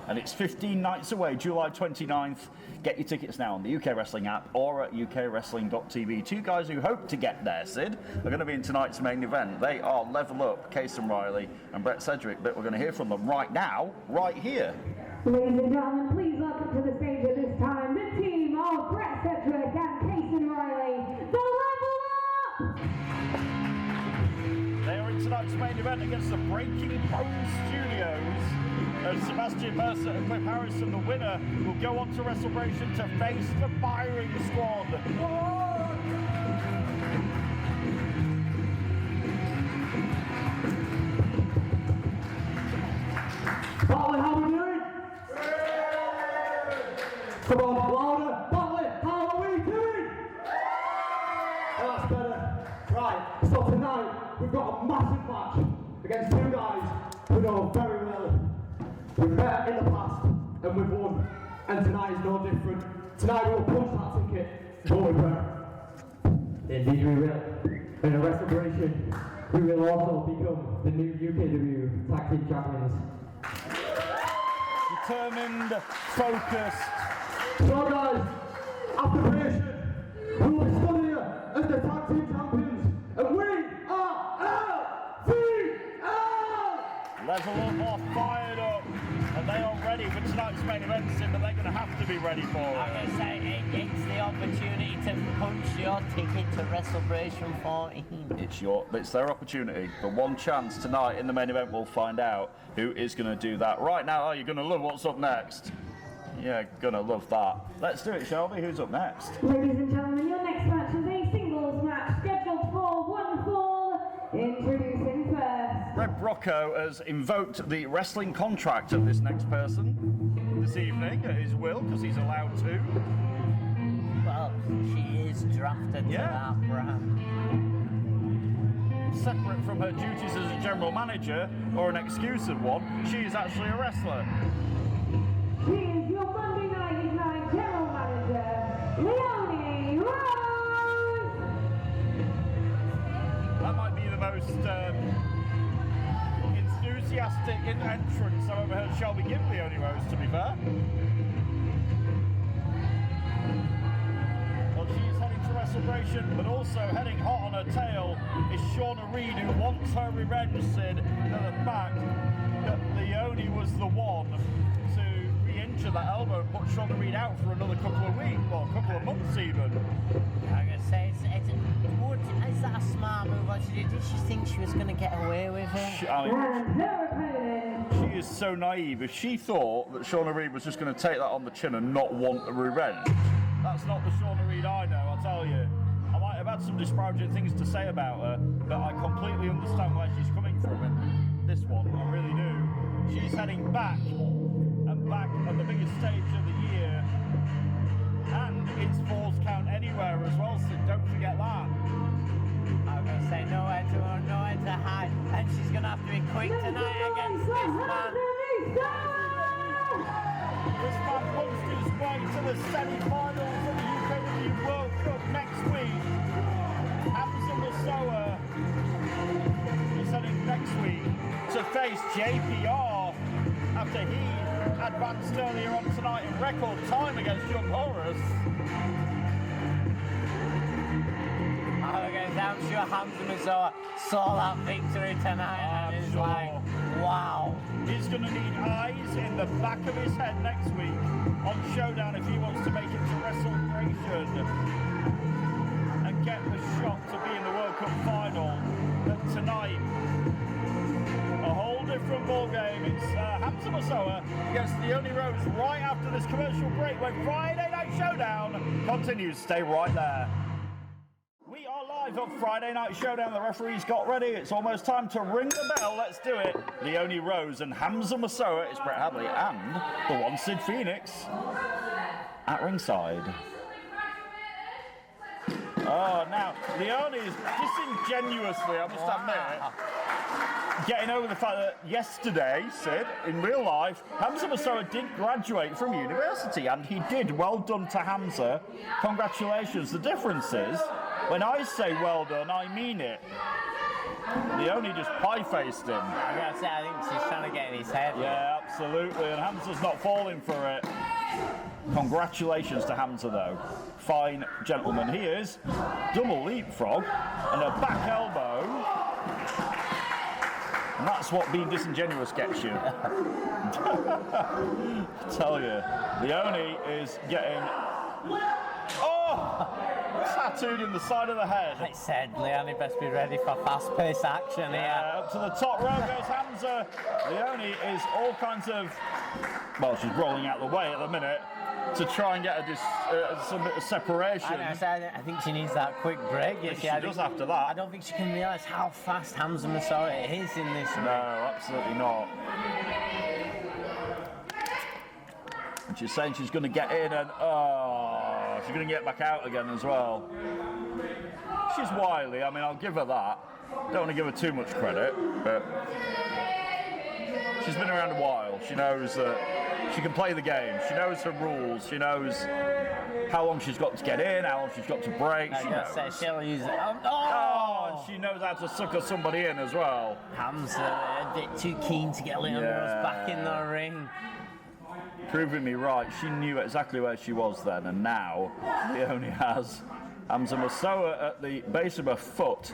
Speaker 1: And it's 15 nights away, July 29th. Get your tickets now on the UK Wrestling app or at ukwrestling.tv. Two guys who hope to get there, Sid, are going to be in tonight's main event. They are Level Up, Casey Riley and Brett Sedgwick, but we're going to hear from them right now, right here.
Speaker 2: Ladies and gentlemen, please welcome to the stage at this time the team of Brett Sedgwick and Casey Riley, the Level Up!
Speaker 1: They are in tonight's main event against the Breaking Bones Studios. Sebastian Mercer and Cliff Harrison, the winner, will go on to Wrestlebration to face the Firing Squad.
Speaker 7: Bartley, how are we doing? Come on, louder. Bartley, how are we doing? Oh, that's better. Right, so tonight we've got a massive match against two guys who know very well. We've met in the past and we've won, and tonight is no different. Tonight we'll punch that ticket, won't we, Brett? Indeed we will. In a Wrestlebration, we will also become the new UKW Tag Team Champions.
Speaker 1: Determined, focused.
Speaker 7: So guys, after creation, we will be stood here as the Tag Team Champions, and we are LTL!
Speaker 1: Level Up are fired up, and they are ready for tonight's main event, Sid, but they're going to have to be ready for it.
Speaker 8: I'm going to say it's the opportunity to punch your ticket to Wrestlebration 14.
Speaker 1: It's their opportunity. For one chance tonight in the main event, we'll find out who is going to do that. Right now, you're going to love what's up next. Yeah, going to love that. Let's do it, shall we? Who's up next?
Speaker 2: Ladies and gentlemen, your next match is a singles match scheduled for one fall. Introducing first.
Speaker 1: Red Brocco has invoked the wrestling contract of this next person this evening at his will, because he's allowed to.
Speaker 8: Well, she is drafted to that brand.
Speaker 1: Separate from her duties as a general manager, or an exclusive one, she is actually a wrestler.
Speaker 2: She is your Monday Night Ignite General Manager, Leonie Rose!
Speaker 1: That might be the most enthusiastic entrance I've ever heard Shelby give Leonie Rose, to be fair. Well, she's heading to Wrestlebration, but also heading hot on her tail is Shauna Reed, who wants her revenge, Sid, and the fact that Leonie was the one to re-injure that elbow and put Shauna Reed out for another couple of weeks, or a couple of months even.
Speaker 8: I'm going to say, is that a smart move? What she did she think she was going to get away with it?
Speaker 2: And her opponent.
Speaker 1: She is so naive. If she thought that Shauna Reed was just going to take that on the chin and not want a revenge, that's not the Shauna Reed I know, I'll tell you. I might have had some disparaging things to say about her, but I completely understand where she's coming from in this one. I really do. She's heading back and back on the biggest stage of the year, and it's Falls Count Anywhere as well, so don't forget that.
Speaker 8: I'm going to say nowhere to hide, and she's going to have to be quick tonight against this man.
Speaker 1: This man punched his way to the semi-finals of the UKW World Cup next week. Hamza Masoa is heading next week to face JPR after he advanced earlier on tonight in record time against Young Horus.
Speaker 8: I'm sure Hamza Masoa saw that victory tonight and is like, wow.
Speaker 1: He's going to need eyes in the back of his head next week on Showdown if he wants to make it to Wrestlebration and get the shot to be in the World Cup final. But tonight, a whole different ball game. It's Hamza Masoa against Leonie Rose right after this commercial break when Friday Night Showdown continues. Stay right there. We are live live on Friday Night Showdown. The referees got ready. It's almost time to ring the bell. Let's do it. Leonie Rose and Hamza Masoa. It's Brett Hadley and the one Sid Phoenix at ringside. Oh, now, Leonie is disingenuously, I must admit, getting over the fact that yesterday, Sid, in real life, Hamza Masoa did graduate from university, and he did. Well done to Hamza. Congratulations. The difference is, when I say well done, I mean it. Leonie just pie-faced him.
Speaker 8: I gotta say, I think she's trying to get in his head.
Speaker 1: Yeah, absolutely, and Hamza's not falling for it. Congratulations to Hamza, though. Fine gentleman he is. Double leapfrog and a back elbow. And that's what being disingenuous gets you. I tell you, Leonie is getting... Oh! Tattooed in the side of the head.
Speaker 8: I said, Leonie best be ready for fast-paced action here.
Speaker 1: Up to the top row goes Hamza. Leonie is all kinds of... Well, she's rolling out the way at the minute to try and get some bit of separation.
Speaker 8: I think she needs that quick break.
Speaker 1: She does after that.
Speaker 8: I don't think she can realise how fast Hamza Masoa is in this ring.
Speaker 1: No, absolutely not. And she's saying she's going to get in and, she's going to get back out again as well. She's wily, I mean, I'll give her that. Don't want to give her too much credit, but she's been around a while. She knows that she can play the game. She knows her rules. She knows how long she's got to get in, how long she's got to break. She knows.
Speaker 8: She'll use it.
Speaker 1: And she knows how to sucker somebody in as well.
Speaker 8: Hamza a bit too keen to get Leonie Rose back in the ring.
Speaker 1: Proving me right, she knew exactly where she was then, and now Leonie has Hamza Masoa at the base of her foot.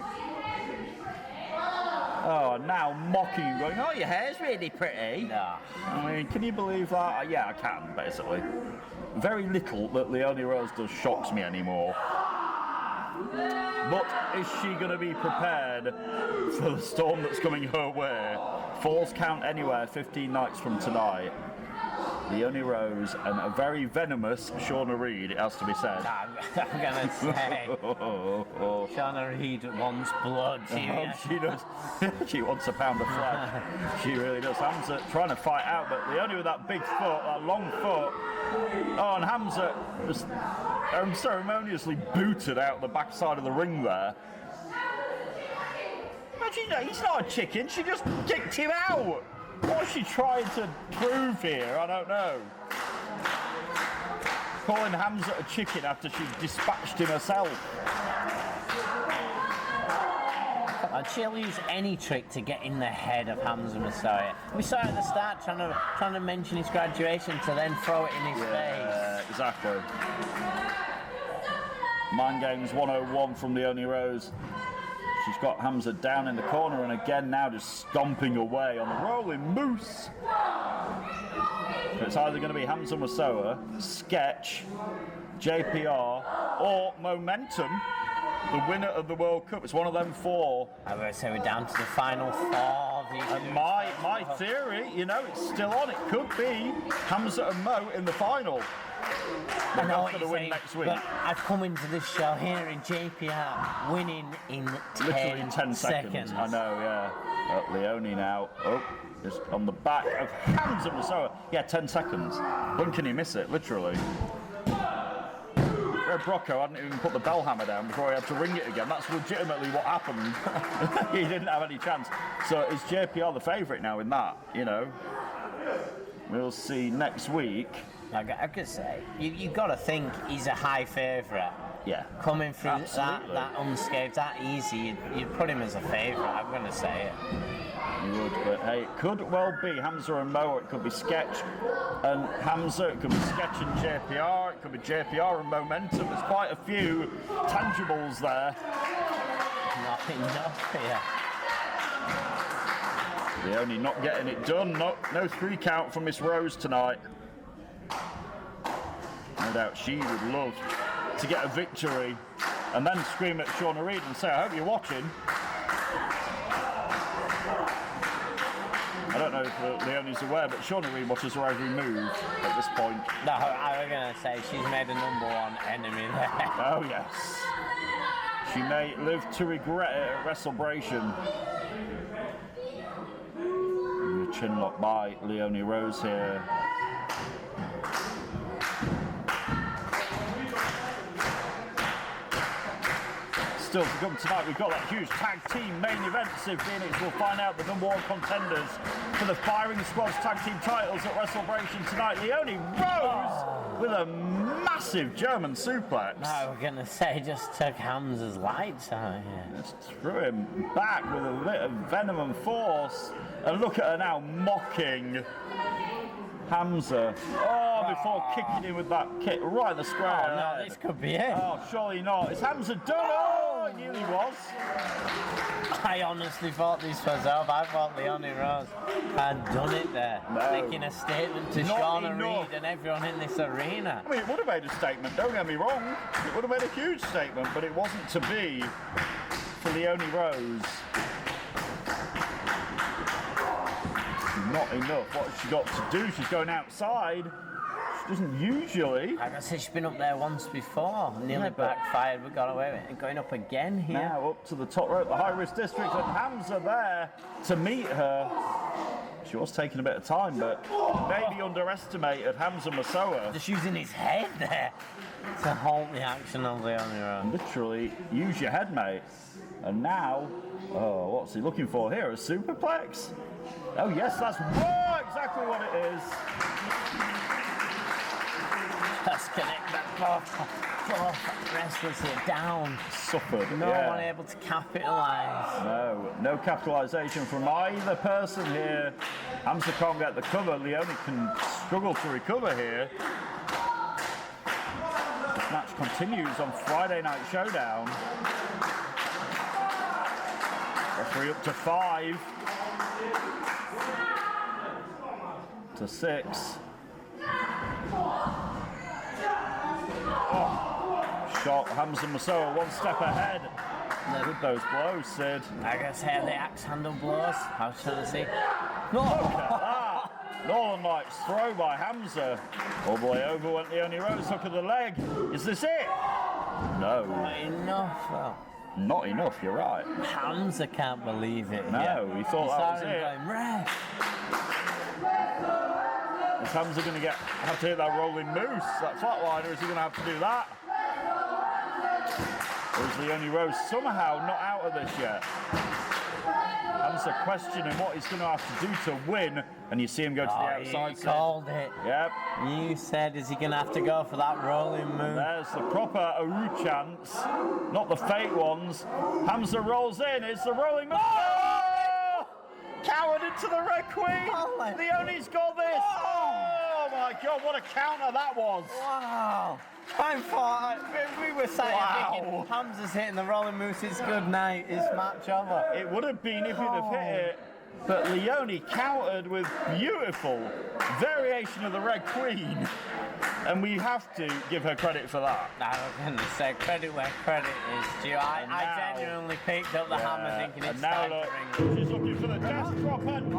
Speaker 1: Oh, now mocking and going, oh, your hair's really pretty.
Speaker 8: Nah.
Speaker 1: I mean, can you believe that? Yeah, I can, basically. Very little that Leonie Rose does shocks me anymore. But is she going to be prepared for the storm that's coming her way? Falls count anywhere 15 nights from tonight. Leonie Rose and a very venomous Shauna Reed, it has to be said.
Speaker 8: I'm going to say, Shauna Reed wants blood.
Speaker 1: She does. She wants a pound of flesh. She really does. Hamza trying to fight out, but Leonie with that big foot, that long foot. Oh, and Hamza just unceremoniously booted out the backside of the ring there. But he's not a chicken, she just kicked him out. What's she trying to prove here? I don't know. Calling Hamza a chicken after she's dispatched him herself.
Speaker 8: She'll use any trick to get in the head of Hamza Masoa. We saw at the start trying to mention his graduation to then throw it in his face.
Speaker 1: Exactly. Mind Games 101 from Leonie Rose. She's got Hamza down in the corner and again now just stomping away on the rolling moose. It's either going to be Hamza Masoa, Sketch, JPR, or Momentum, the winner of the World Cup. It's one of them four.
Speaker 8: I would say we're down to the final four.
Speaker 1: And my theory, it's still on. It could be Hamza and Mo in the final.
Speaker 8: I know what
Speaker 1: you're
Speaker 8: saying,
Speaker 1: next week.
Speaker 8: but I've come into this show here in JPR winning in 10 seconds.
Speaker 1: I know, yeah. Leonie now. Oh, just on the back of Hamza Masoa. Yeah, 10 seconds. When can he miss it? Literally. Brocco hadn't even put the bell hammer down before he had to ring it again. That's legitimately what happened. He didn't have any chance. So is JPR the favourite now in that? We'll see next week.
Speaker 8: I could say, you've got to think he's a high favourite.
Speaker 1: Yeah.
Speaker 8: Coming through that unscathed, that easy, you'd put him as a favourite, I'm going to say it.
Speaker 1: You would, but hey, it could well be Hamza and Mo, or it could be Sketch and Hamza, it could be Sketch and JPR, it could be JPR and Momentum. There's quite a few tangibles there.
Speaker 8: Not enough here.
Speaker 1: Leonie not getting it done. No 3 count from Miss Rose tonight. No doubt she would love to get a victory and then scream at Shauna Reed and say, I hope you're watching. I don't know if Leonie's aware, but Shauna Reed watches her every move at this point.
Speaker 8: No, I was going to say she's made a #1 enemy there.
Speaker 1: Oh, yes. She may live to regret it at WrestleBration. Chin lock by Leonie Rose here. Still to come tonight, we've got that huge tag team main event. Sid Phoenix will find out the number 1 contenders for the Firing Squad's tag team titles at WrestleBration tonight. Leonie Rose with a massive German suplex.
Speaker 8: No, we're going to say just took Hamza's lights out here.
Speaker 1: Just threw him back with a bit of venom and force. And look at her now mocking Hamza. Oh, before kicking him with that kick right in the square.
Speaker 8: Oh, no, this could be it.
Speaker 1: Oh, surely not. Is Hamza done? Oh, it nearly was.
Speaker 8: I honestly thought this was over. I thought Leonie Rose had done it there.
Speaker 1: No.
Speaker 8: Making a statement to
Speaker 1: Not
Speaker 8: Shauna
Speaker 1: enough.
Speaker 8: Reed and everyone in this arena.
Speaker 1: I mean, it would have made a statement, don't get me wrong. It would have made a huge statement, but it wasn't to be for Leonie Rose. Not enough. What has she got to do? She's going outside. She doesn't usually.
Speaker 8: Like I said, she's been up there once before. Nearly
Speaker 1: Yeah, but-
Speaker 8: backfired. We got away with it. And going up again here.
Speaker 1: Now up to the top rope, the high-risk district, and Hamza there to meet her. She was taking a bit of time, but maybe underestimated Hamza Masoa.
Speaker 8: Just using his head there to halt the action of Leonie Rose.
Speaker 1: Literally, use your head, mate. And now, oh, what's he looking for here? A superplex? Oh yes, that's exactly what it is.
Speaker 8: Let's connect that both wrestlers here down.
Speaker 1: Suffered.
Speaker 8: No
Speaker 1: yeah.
Speaker 8: one able to capitalise.
Speaker 1: No capitalisation from either person here. Hamza can't get the cover. Leonie can struggle to recover here. This match continues on Friday Night Showdown. Referee up to 5. To 6. Shot Hamza Masoa 1 step ahead with those blows, Sid.
Speaker 8: I guess how the axe handle blows. I was trying to see. No!
Speaker 1: Look at that! Northern Lights throw by Hamza. All the way over went Leonie Rose, hook of the leg. Is this it? No.
Speaker 8: Not enough, though.
Speaker 1: Not enough, you're right.
Speaker 8: Hamza can't believe it.
Speaker 1: No, he thought that was it.
Speaker 8: Going, ref.
Speaker 1: Is Hamza going to have to hit that rolling moose, that flatliner? Is he going to have to do that? Or is Leonie Rose somehow not out of this yet? Hamza questioning what he's going to have to do to win, and you see him go to the outside.
Speaker 8: You called it.
Speaker 1: Yep.
Speaker 8: You said, is he going to have to go for that rolling move?
Speaker 1: There's the proper Aru chants, not the fake ones. Hamza rolls in, it's the rolling move. Oh! Coward into the Red Queen.
Speaker 8: Oh,
Speaker 1: Leonie's got this. Oh my God, what a counter that was.
Speaker 8: Wow. I thought, we were saying, thinking, Hamza's hitting the rolling moose, it's good night, it's match over.
Speaker 1: It would have been if he'd have hit it, but Leonie countered with beautiful variation of the Red Queen. And we have to give her credit for that.
Speaker 8: I was going to say credit where credit is due. I genuinely picked up the hammer thinking it's time to ring.
Speaker 1: She's looking for the death drop, and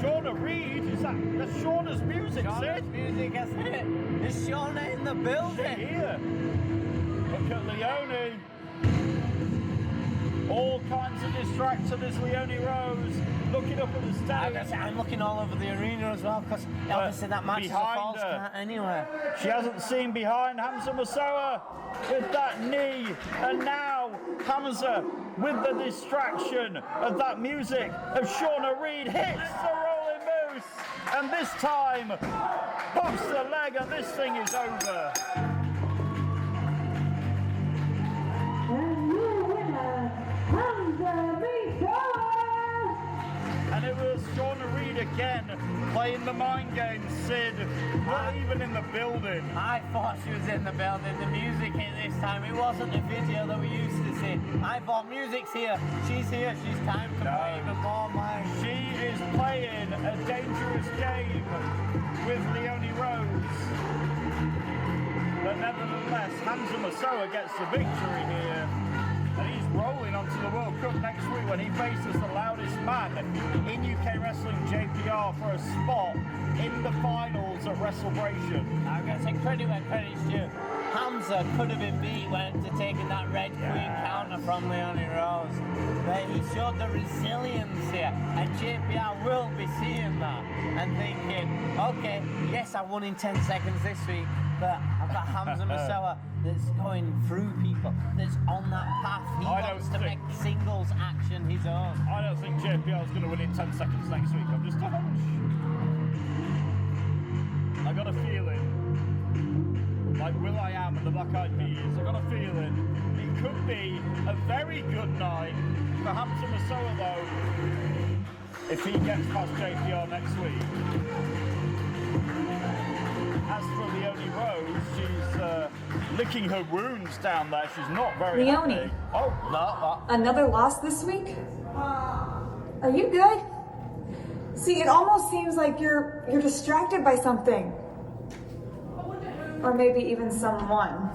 Speaker 1: Shauna Reed, that's Shauna's music,
Speaker 8: Shauna's
Speaker 1: Sid?
Speaker 8: music has hit. Is Shauna in the building?
Speaker 1: Here. Look at Leonie. All kinds of distractions as Leonie Rose looking up at the stage.
Speaker 8: I'm looking all over the arena as well because obviously that match is a false count anywhere.
Speaker 1: She hasn't seen behind Hamza Masoa with that knee, and now Hamza with the distraction of that music of Shauna Reed hits the rolling moose, and this time bumps the leg, and this thing is over.
Speaker 2: And your winner, Hamza Masoa.
Speaker 1: And it was Shauna Reed again, playing the mind game, Sid, not even in the building.
Speaker 8: I thought she was in the building. The music hit this time. It wasn't the video that we used to see. I thought music's here. She's here. She's time to play even more mind.
Speaker 1: She is playing a dangerous game with Leonie Rose. But nevertheless, Hamza Masoa gets the victory here. And he's rolling onto the World Cup next week when he faces the loudest man in UK Wrestling, JPR, for a spot in the finals at WrestleBration.
Speaker 8: I'm going to say credit where credit's due. Hamza could have been beat when to taking that red queen counter from Leone Rose. But he showed the resilience here, and JPR will be seeing that and thinking, okay, yes, I won in 10 seconds this week, but I've got Hamza Masoa that's going through people, that's on that path. He wants to make singles action his own.
Speaker 1: I don't think JPR is going to win in 10 seconds next week. I'm just a hunch. I got a feeling, like Will.i.am and the Black Eyed Peas, I got a feeling it could be a very good night for Hamza Masoa though, if he gets past JPR next week. As for Leone Rose, she's licking her wounds down there. She's not very
Speaker 9: Leone.
Speaker 1: happy. Oh, no.
Speaker 9: Another loss this week? Are you good? See, it almost seems like you're distracted by something. Or maybe even someone.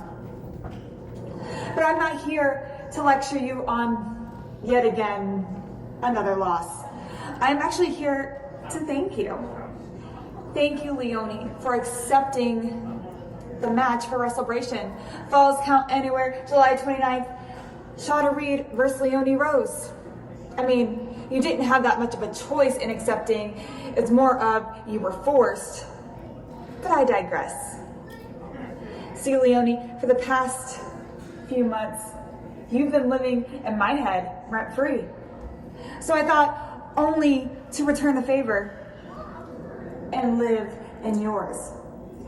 Speaker 9: But I'm not here to lecture you on, yet again, another loss. I'm actually here to thank you. Thank you, Leone, for accepting the match for WrestleBration. Falls count anywhere, July 29th. Shawna Reed versus Leone Rose. I mean, you didn't have that much of a choice in accepting. It's more of you were forced. But I digress. See, Leone, for the past few months, you've been living in my head rent-free. So I thought only to return the favor and live in yours.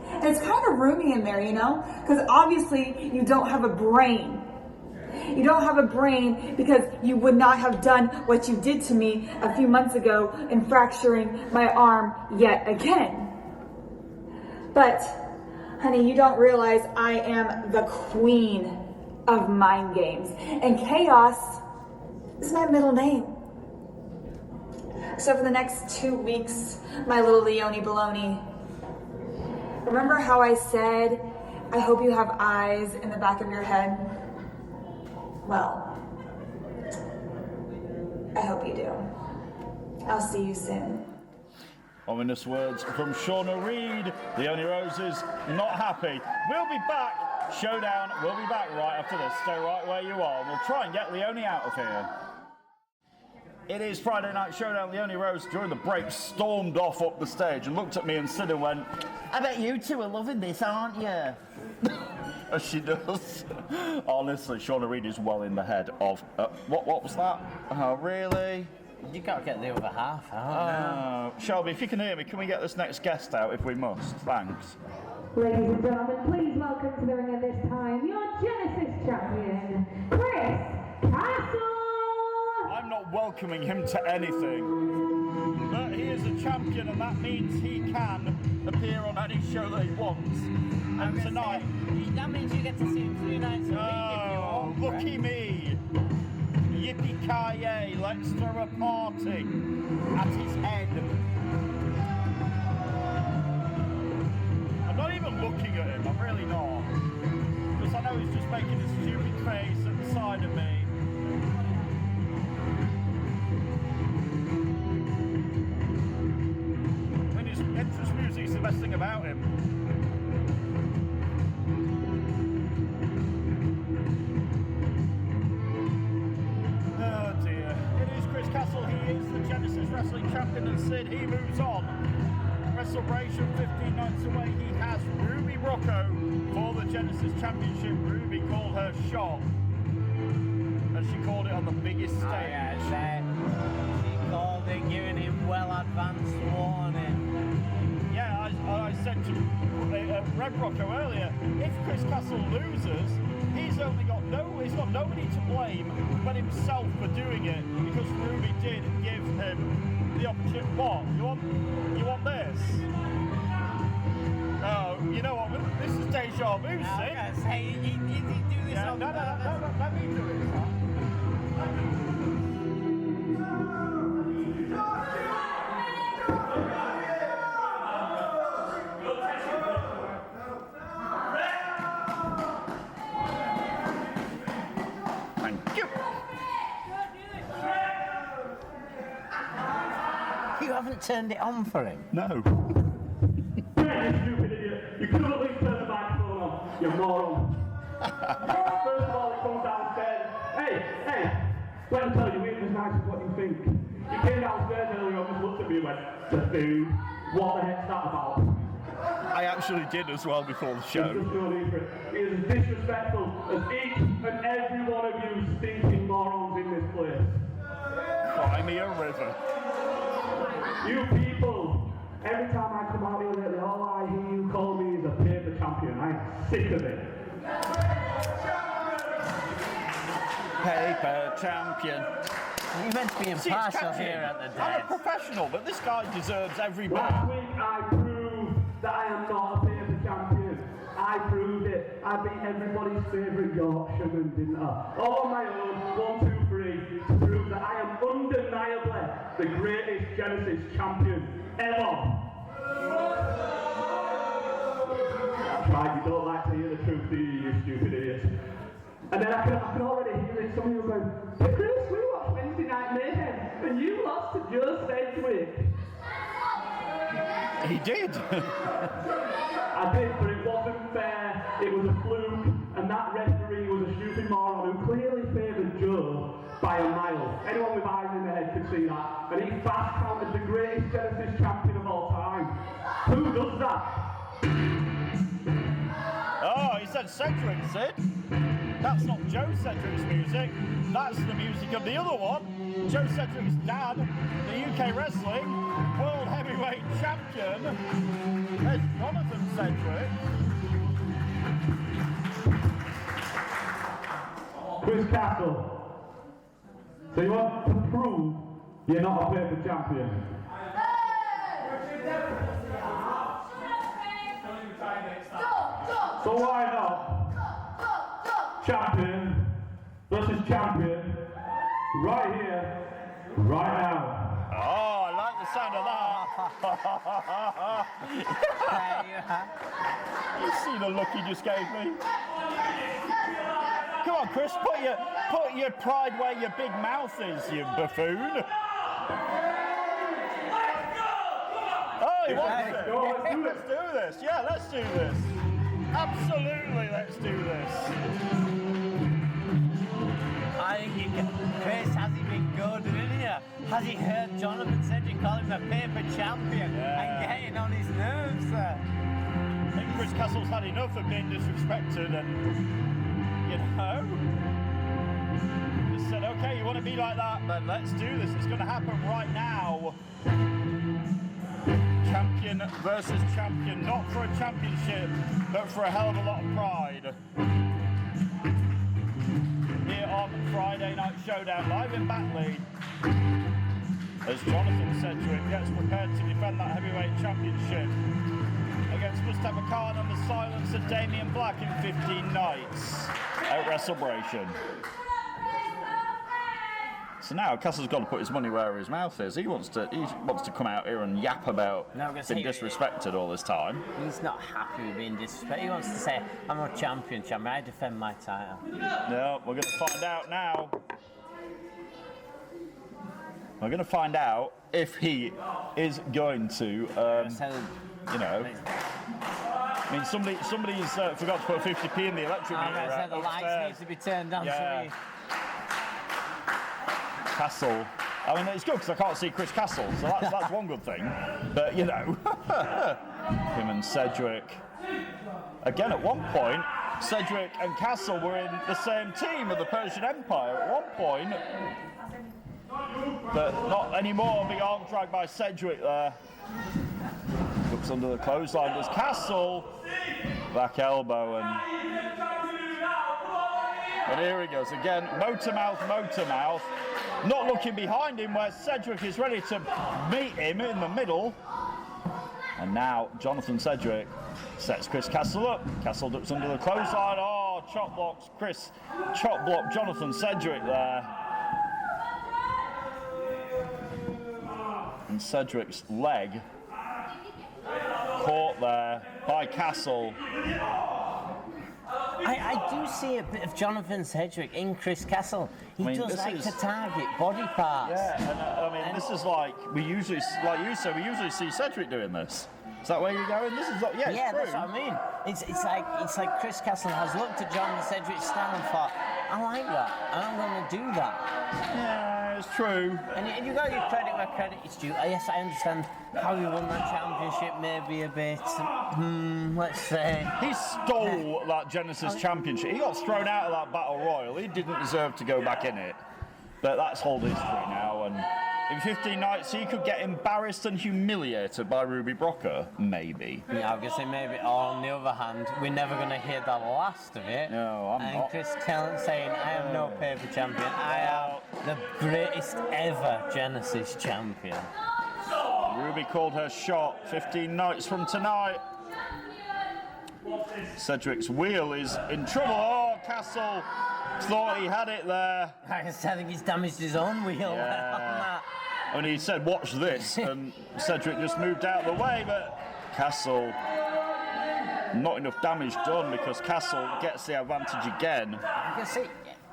Speaker 9: And it's kind of roomy in there, you know? Because obviously you don't have a brain. You don't have a brain because you would not have done what you did to me a few months ago in fracturing my arm yet again. But, honey, you don't realize I am the queen of mind games. And chaos is my middle name. So for the next 2 weeks, my little Leone Baloney, remember how I said, I hope you have eyes in the back of your head? Well, I hope you do. I'll see you soon.
Speaker 1: Ominous words from Shawna Reed. Leone Rose is not happy. We'll be back. Showdown, we'll be back right after this. Stay right where you are. We'll try and get Leone out of here. It is Friday Night Showdown. Leone Rose, during the break, stormed off up the stage and looked at me and Sid and went,
Speaker 8: I bet you two are loving this, aren't you?
Speaker 1: as she does. Honestly, Shawna Reed is well in the head of... what was that? Oh, really?
Speaker 8: You got to get the other half.
Speaker 1: Shelby, if you can hear me, can we get this next guest out if we must? Thanks.
Speaker 2: Ladies and gentlemen, please welcome to the ring at this time your Genesis champion, Chris Castle!
Speaker 1: I'm not welcoming him to anything. But he is a champion, and that means he can appear on any show that he wants. And tonight...
Speaker 8: that means you get to see him 3 nights a week if you want.
Speaker 1: Lucky me! Yippee-ki-yay, let's throw a party at his head. I'm not even looking at him, I'm really not. Because I know he's just making a stupid face at the side of me. I mean, his entrance music is the best thing about him. Castle, he is the Genesis Wrestling Champion, and Sid, he moves on. WrestleBration 15 nights away, he has Ruby Rocco for the Genesis Championship. Ruby called her shot, and she called it on the biggest stage.
Speaker 8: Oh, yeah, she called it, giving him well advanced warning.
Speaker 1: Yeah, I said to Red Rocco earlier, if Chris Castle loses, he's got nobody to blame but himself for doing it, because Ruby did give him the opportunity. What? You want this? Oh, you know what? This is deja vu, Sid.
Speaker 8: I was gonna say, you do this on purpose.
Speaker 1: No, let me do it.
Speaker 8: You haven't turned it on for him?
Speaker 1: No.
Speaker 7: You stupid idiot. You could have at least turned the microphone on. you moron. First of all, he comes downstairs. Hey, let me tell you, it was nice as what you think. He came downstairs earlier and just looked at me and went, the food, what the heck's that about?
Speaker 1: I actually did as well before the show.
Speaker 7: There's just no need for it. He is as disrespectful as each and every one of you stinking morons in this place.
Speaker 1: Cry me a river.
Speaker 7: You people, every time I come out here lately, all I hear you call me is a paper champion. I'm sick of it.
Speaker 1: Paper champion.
Speaker 8: You meant to be impartial here at the
Speaker 1: I'm a
Speaker 8: desk.
Speaker 1: professional, but this guy deserves every bit.
Speaker 7: Last week I proved that I am not a paper champion. I proved it. I beat everybody's favourite Yorkshireman, didn't I? All on my own, 1, 2, 3, to prove that I am undeniably the greatest Genesis champion ever. That's right, you don't like to hear the truth, do you stupid idiots? And then I can already hear it, some of you are going, hey Chris, we watched Wednesday Night Mayhem, and you lost to Joe Sedgwick.
Speaker 1: He did.
Speaker 7: I did, but it wasn't fair. It was a fluke, and that referee was a stupid moron who clearly favoured Joe by a mile. Anyone with eyes in their head could see that. And he fast counted the greatest Genesis champion of all time. Who does that?
Speaker 1: Oh, he said Cedric, Sid. That's not Joe Cedric's music. That's the music of the other one. Joe Cedric's dad, the UK Wrestling World Heavyweight Champion. There's Jonathan Cedric.
Speaker 7: Chris Castle. So you want to prove you're not a paper champion? So why not? Champion versus champion, right here, right now.
Speaker 1: Oh, I like the sound of that. You see the look he just gave me? Come on, Chris, put your pride where your big mouth is, you buffoon. Oh, he wants it. Let's do this. Yeah, let's do this. Absolutely, let's do this.
Speaker 8: I think he can. Chris, has he been good in here? Has he heard Jonathan Cedric call him a paper champion and getting on his nerves?
Speaker 1: I think Chris Castle's had enough of being disrespected and, you know, just said, okay, you want to be like that, then let's do this. It's going to happen right now. Champion versus champion, not for a championship, but for a hell of a lot of pride. Here on Friday Night Showdown, live in Batley, as Jonathan Cedric gets prepared to defend that heavyweight championship against Mustafa Khan and the silence of Damian Black in 15 nights at WrestleBration. So now Castle's got to put his money where his mouth is. He wants to come out here and yap about being disrespected all this time.
Speaker 8: He's not happy with being disrespected. He wants to say, I'm a champion, I defend my title.
Speaker 1: No, we're going to find out now. We're going to find out if he is going to, you know. I mean, somebody's forgot to put 50p in the electric meter.
Speaker 8: The lights need to be turned on.
Speaker 1: Yeah. Castle. I mean, it's good because I can't see Chris Castle, so that's one good thing. But, you know, him and Cedric. Again, at one point, Cedric and Castle were in the same team of the Persian Empire at one point. But not anymore. Big arm drag by Cedric there. Looks under the clothesline. Does Castle. Back elbow and here he goes again. Motor mouth. Not looking behind him where Cedric is ready to meet him in the middle. And now Jonathan Cedric sets Chris Castle up. Castle ducks under the clothesline. Oh, chop blocks Chris. Chop block Jonathan Cedric there. And Cedric's leg caught there by Castle.
Speaker 8: I do see a bit of Jonathan Cedric in Chris Castle. He does like to target body parts.
Speaker 1: Yeah, and I mean, this is like we usually, like you said, we usually see Cedric doing this. Is that where you're going? This is yeah,
Speaker 8: Yeah,
Speaker 1: true.
Speaker 8: that's what I mean. It's like Chris Castle has looked at John Cedric's style and thought, I like that, and I'm going to do that.
Speaker 1: Yeah, it's true.
Speaker 8: And you've got to give credit where credit is due. Yes, I understand how he won that championship, maybe a bit, let's say.
Speaker 1: He stole that Genesis championship. He got thrown out of that battle royal. He didn't deserve to go back in it. But that's whole history now. And in 15 nights, he could get embarrassed and humiliated by Ruby Brocker, maybe.
Speaker 8: Yeah, I was going to say maybe. Or on the other hand, we're never going to hear the last of it.
Speaker 1: No, I'm not.
Speaker 8: Chris Kellan saying, I am no paper champion. I am the greatest ever Genesis champion.
Speaker 1: Ruby called her shot 15 nights from tonight. Cedric's wheel is in trouble. Oh, Castle thought he had it there.
Speaker 8: I think he's damaged his own wheel on that.
Speaker 1: And he said, watch this, and Cedric just moved out of the way, but Castle, not enough damage done because Castle gets the advantage again.
Speaker 8: You see,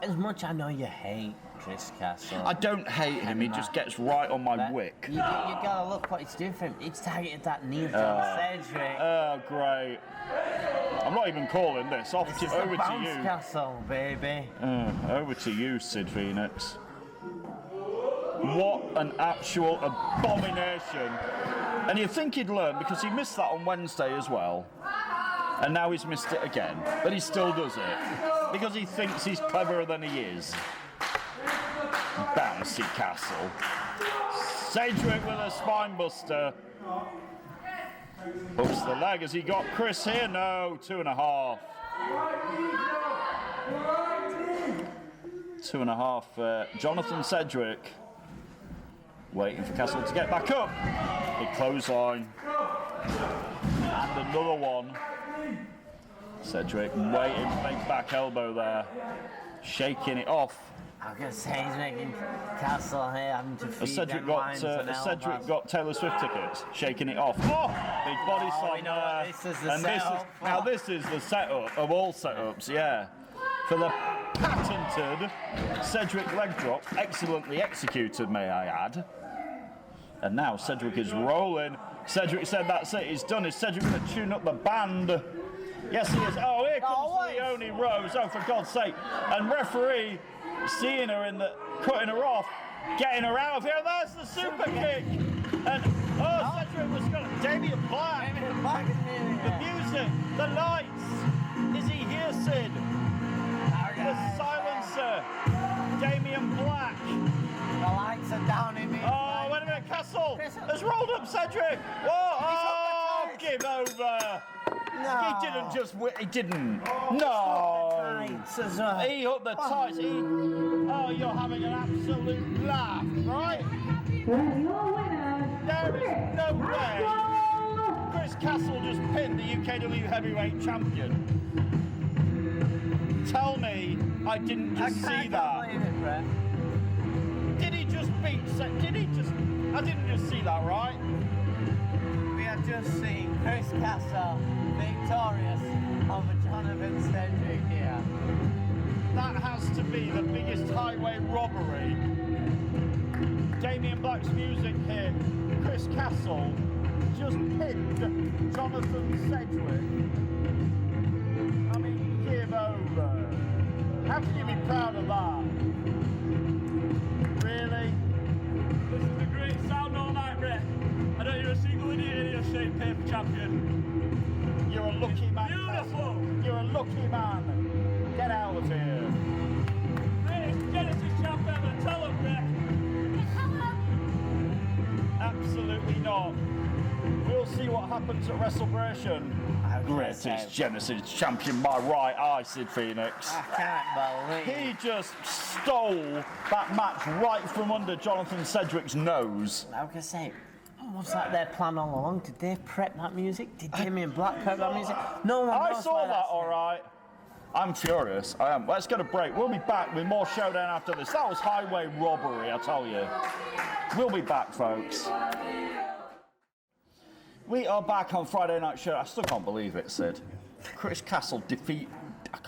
Speaker 8: as much I know you hate Chris Castle.
Speaker 1: I don't hate him, he just gets right on my wick.
Speaker 8: You gotta look what he's doing for him. He's targeted that knee of John Cedric.
Speaker 1: Oh, great. I'm not even calling this. Over to you.
Speaker 8: Castle, baby.
Speaker 1: Over to you, Sid Phoenix. What an actual abomination. And you'd think he'd learn because he missed that on Wednesday as well. And now he's missed it again. But he still does it. Because he thinks he's cleverer than he is. Bouncy Castle. Cedric with a spine buster. Hooks the leg. Has he got Chris here? No, 2.5. 2.5. Jonathan Cedric. Waiting for Castle to get back up. Big clothesline. And another one. Cedric waiting, big back elbow there. Shaking it off.
Speaker 8: I was going to say he's making Castle here having to feed
Speaker 1: Cedric got Taylor Swift tickets. Shaking it off. Oh! Big body slam there.
Speaker 8: This is the setup.
Speaker 1: This is the setup of all setups, yeah. For the patented Cedric leg drop. Excellently executed, may I add. And now Cedric is rolling. Cedric said that's it, he's done. Is Cedric going to tune up the band? Yes, he is. Oh, here comes Leonie Rose. Oh, for God's sake. And referee seeing her cutting her off, getting her out of here. There's the super kick. And, Cedric was going to... Damien Black. The music, the lights. Is he here, Sid? The silencer. Damien Black.
Speaker 8: The lights are down in me.
Speaker 1: Oh, wait a minute, Castle has rolled up Cedric. Whoa, oh, give over.
Speaker 8: No.
Speaker 1: He didn't just he didn't. No. He hooked the tights. You're having an absolute laugh, right?
Speaker 2: And your winner,
Speaker 1: There is no way Chris Castle just pinned the UKW heavyweight champion. Tell me I didn't just see that.
Speaker 8: Believe it, Brett.
Speaker 1: Did he just beat? I didn't just see that, right?
Speaker 8: We have just seen Chris Castle victorious over Jonathan Cedric here.
Speaker 1: That has to be the biggest highway robbery. Damien Black's music here. Chris Castle just pinned Jonathan Cedric. I mean, give over. How can you be proud of that? Really?
Speaker 10: This is the great sound all night, Brett. I don't hear a single idiot in here saying paper champion.
Speaker 1: You're a lucky man.
Speaker 10: Beautiful.
Speaker 1: You're a lucky man. Get out of here.
Speaker 10: Greatest Genesis champ ever. Tell him, Brett.
Speaker 1: Absolutely not. We'll see what happens at WrestleBration. Greatest Genesis champion by right eye, Sid Phoenix.
Speaker 8: I can't believe
Speaker 1: He just stole that match right from under Jonathan Cedric's nose.
Speaker 8: I was going to say, was that their plan all along? Did they prep that music? Did Damien Black prep that music? No one knows.
Speaker 1: I saw that, all right. I'm furious. I am. Let's get a break. We'll be back with more Showdown after this. That was highway robbery, I tell you. We'll be back, folks. We are back on Friday Night Show. I still can't believe it, Sid. Chris Castle defeat. I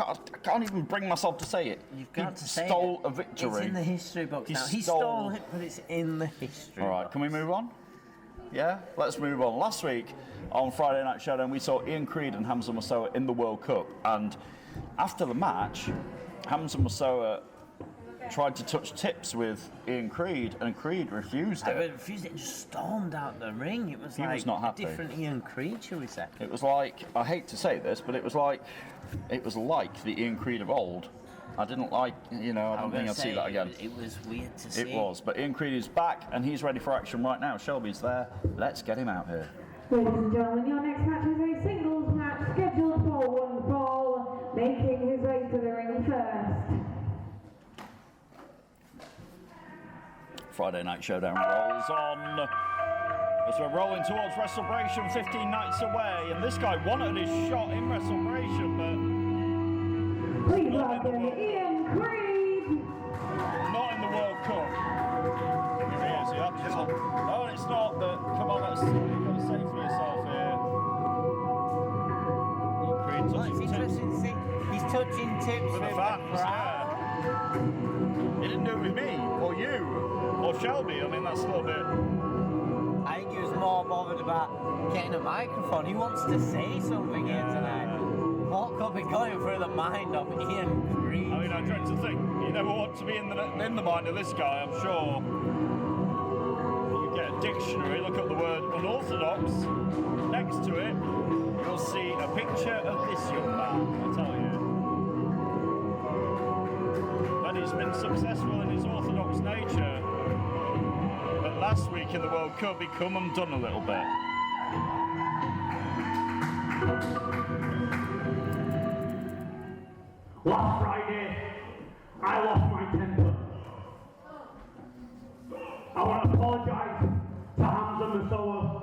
Speaker 1: can't even bring myself to say it.
Speaker 8: You've got to say
Speaker 1: stole a victory.
Speaker 8: It's in the history books now. He stole it, but it's in the history.
Speaker 1: All right, can we move on? Yeah, let's move on. Last week on Friday Night Showdown, we saw Ian Creed and Hamza Moussaoua in the World Cup, and after the match, Hamza Moussaoua tried to touch tips with Ian Creed, and Creed refused it.
Speaker 8: Refused it and just stormed out the ring. It was
Speaker 1: He
Speaker 8: like
Speaker 1: was not happy.
Speaker 8: a different Ian Creed, shall we say?
Speaker 1: It was like, I hate to say this, but it was like the Ian Creed of old. I didn't like, I don't think I'd see that again.
Speaker 8: It was weird to see.
Speaker 1: It was, but Ian Creed is back, and he's ready for action right now. Shelby's there. Let's get him out here.
Speaker 2: Ladies and gentlemen, your next match is a singles match scheduled for one fall, making his way to the ring first.
Speaker 1: Friday Night Showdown rolls on as we're rolling towards WrestleBration 15 nights away, and this guy wanted his shot in WrestleBration, but
Speaker 2: Please welcome Ian Creed.
Speaker 1: not in the World Cup. Here he is, yeah. No, it's not, but come on, you've got to say for yourself here. Ian Creed
Speaker 8: Well,
Speaker 1: touching
Speaker 8: it's
Speaker 1: tips
Speaker 8: interesting to see. He's touching tips
Speaker 1: with the fans, yeah. He didn't do it with me, or you. Or Shelby, I mean, that's a little bit.
Speaker 8: I think he was more bothered about getting a microphone. He wants to say something here tonight. What could be going through the mind of Ian Creed?
Speaker 1: I mean, I dread to think you never want to be in the mind of this guy, I'm sure. You get a dictionary, look up the word unorthodox. Next to it, you'll see a picture of this young man, I tell you. But he's been successful in his orthodox nature. But last week in the World Cup, he come undone a little bit.
Speaker 7: Last Friday, I lost my temper. I want to apologise to Hamza Moussaoua.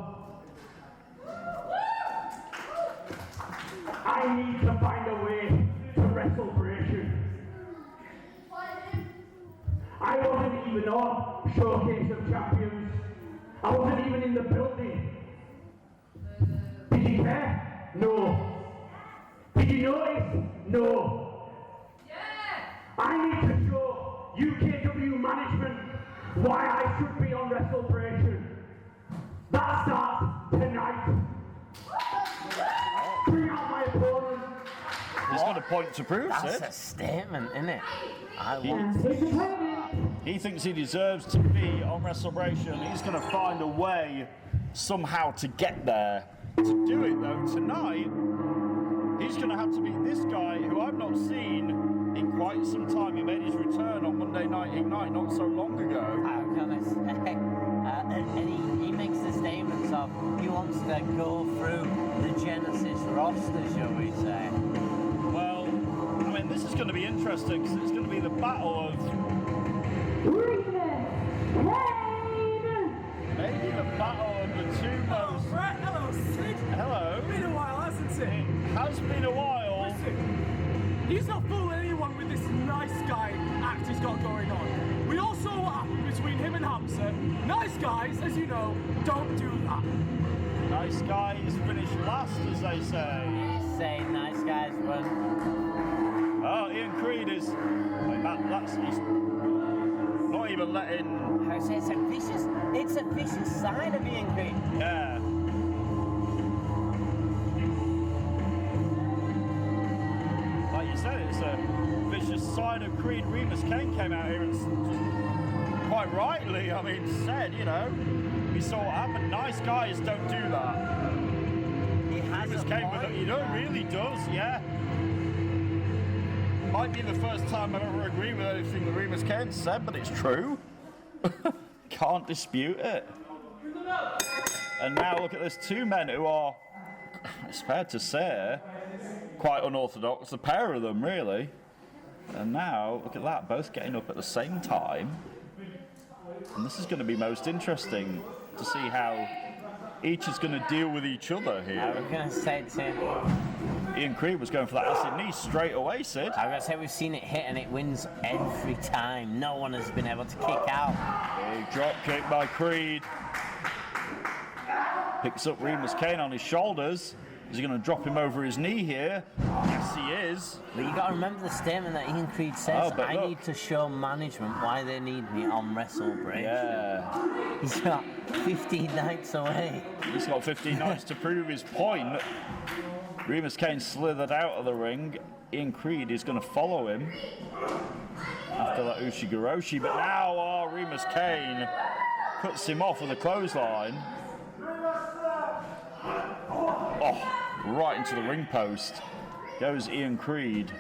Speaker 7: I need to find a way to WrestleBration. I wasn't even on Showcase of Champions. I wasn't even in the building. Did you care? No. Did you notice? No. I need to show UKW management why I should be on WrestleBration. That starts tonight. Bring out my opponent.
Speaker 1: He's got a point to prove,
Speaker 8: That's
Speaker 1: Sid.
Speaker 8: a statement, isn't it?
Speaker 1: He thinks he deserves to be on WrestleBration. He's going to find a way somehow to get there. To do it, though, tonight, he's going to have to beat this guy who I've not seen in quite some time. He made his return on Monday Night Ignite not so long ago.
Speaker 8: I'm gonna say, and he makes the statements of he wants to go through the Genesis roster, shall we say?
Speaker 1: Well, I mean, this is going to be interesting because it's going to be the battle of maybe the battle of the two most.
Speaker 10: Brett, hello, Sid.
Speaker 1: Hello.
Speaker 10: Been a while, hasn't it?
Speaker 1: It has been a while.
Speaker 10: Listen, he's not fooling anyone with this nice guy act he's got going on. We all saw what happened between him and Hamza. Nice guys, as you know, don't do that.
Speaker 1: Nice guys finish last, as they say.
Speaker 8: Say nice guys, but
Speaker 1: Oh, Ian Creed is. I mean, he's not even letting.
Speaker 8: I say it's a vicious side of Ian Creed.
Speaker 1: Yeah. Like you said, it's a vicious side of Creed. Remus Kane came out here and just quite rightly, I mean, said, we saw what happened. Nice guys don't do that.
Speaker 8: He has
Speaker 1: Remus Kane with it, really does, yeah. Might be the first time I've ever agreed with anything that Remus Kane said, but it's true. Can't dispute it. And now look at this, two men who are, it's fair to say, quite unorthodox, the pair of them really. And now, look at that, both getting up at the same time. And this is going to be most interesting to see how each is going to deal with each other here.
Speaker 8: I was going to say, Sid.
Speaker 1: Ian Creed was going for that acid knee straight away, Sid.
Speaker 8: I was going to say, we've seen it hit and it wins every time. No one has been able to kick out.
Speaker 1: Big drop kick by Creed. Picks up Remus Kane on his shoulders. Is he going to drop him over his knee here? Yes, he is.
Speaker 8: But you got to remember the statement that Ian Creed says,
Speaker 1: Oh, but
Speaker 8: I
Speaker 1: look.
Speaker 8: need to show management why they need me on WrestleBration.
Speaker 1: Yeah.
Speaker 8: He's got 15 nights away.
Speaker 1: He's got 15 nights to prove his point. Remus Kane slithered out of the ring. Ian Creed is going to follow him after that Ushigoroshi, but now Remus Kane cuts him off with a clothesline. Oh, right into the ring post goes Ian Creed.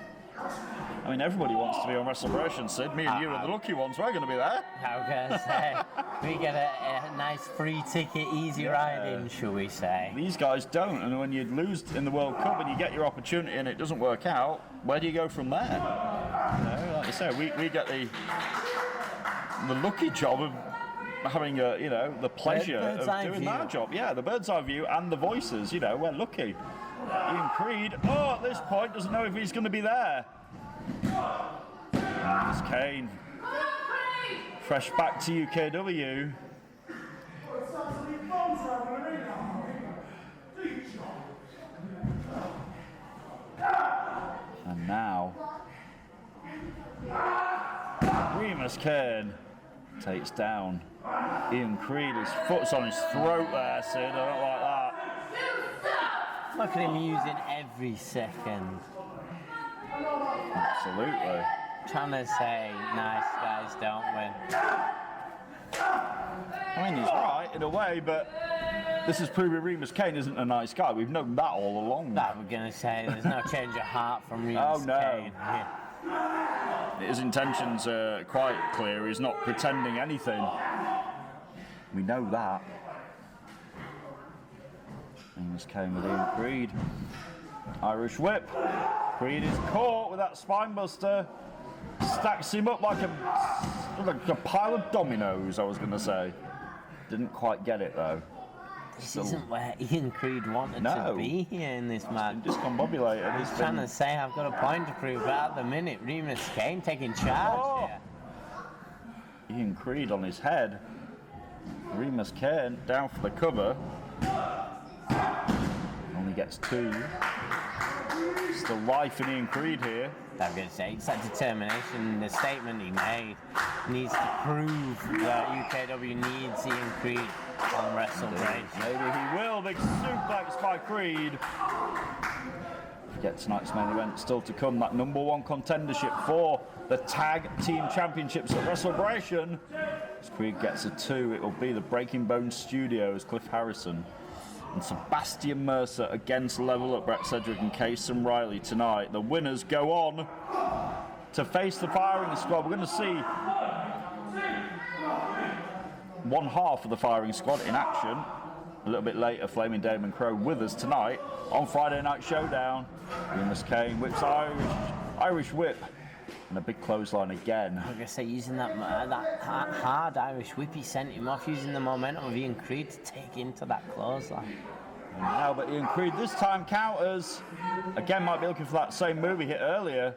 Speaker 1: I mean, everybody wants to be on WrestleBration, Sid. Me and you are the lucky ones. We're going to be there.
Speaker 8: I was going to say, we get a nice free ticket, easy ride in, shall we say.
Speaker 1: These guys don't, and when you lose in the World Cup and you get your opportunity and it doesn't work out, where do you go from there? You know, like you say, we get the lucky job of having the pleasure of doing that job. Yeah, the bird's eye view and the voices. You know, we're lucky. Ian Creed, at this point, doesn't know if he's going to be there. There's Kane. Fresh back to UKW. And now, Remus Kane takes down Ian Creed. His foot's on his throat there, Sid. I don't like that.
Speaker 8: Look at him using every second.
Speaker 1: Absolutely.
Speaker 8: Trying to say, nice guys don't win.
Speaker 1: I mean, he's right in a way, but this is proving Remus Kane isn't a nice guy. We've known that all along.
Speaker 8: That we're going to say, there's no change of heart from Remus Kane. Yeah.
Speaker 1: His intentions are quite clear. He's not pretending anything. We know that. Remus Kane with Ian Creed. Irish whip. Creed is caught with that spine buster. Stacks him up like a pile of dominoes, I was going to say. Didn't quite get it, though.
Speaker 8: This isn't where Ian Creed wanted to be here in this match.
Speaker 1: Discombobulated.
Speaker 8: He's trying to say, I've got a point to prove, but at the minute, Remus Kane taking charge here.
Speaker 1: Ian Creed on his head. Remus Kane down for the cover. Only gets 2. Still life in Ian Creed here.
Speaker 8: I'm going to say, it's that determination, the statement he made needs to prove that UKW needs Ian Creed on WrestleBration.
Speaker 1: Maybe he will. Big suplex by Creed. Forget tonight's main event still to come. That #1 contendership for the Tag Team Championships at WrestleBration. As Creed gets a 2, it will be the Breaking Bones Studios, Cliff Harrison and Sebastian Mercer against Level Up, Brett Cedric and Cason Riley tonight. The winners go on to face the firing squad. We're going to see one half of the firing squad in action. A little bit later, Flaming Damon Crow with us tonight on Friday Night Showdown. Remus Kane whips Irish whip. And a big clothesline again.
Speaker 8: Like I say, using that hard Irish whip, he sent him off, using the momentum of Ian Creed to take into that clothesline.
Speaker 1: And now, but Ian Creed this time counters. Again, might be looking for that same move he hit earlier.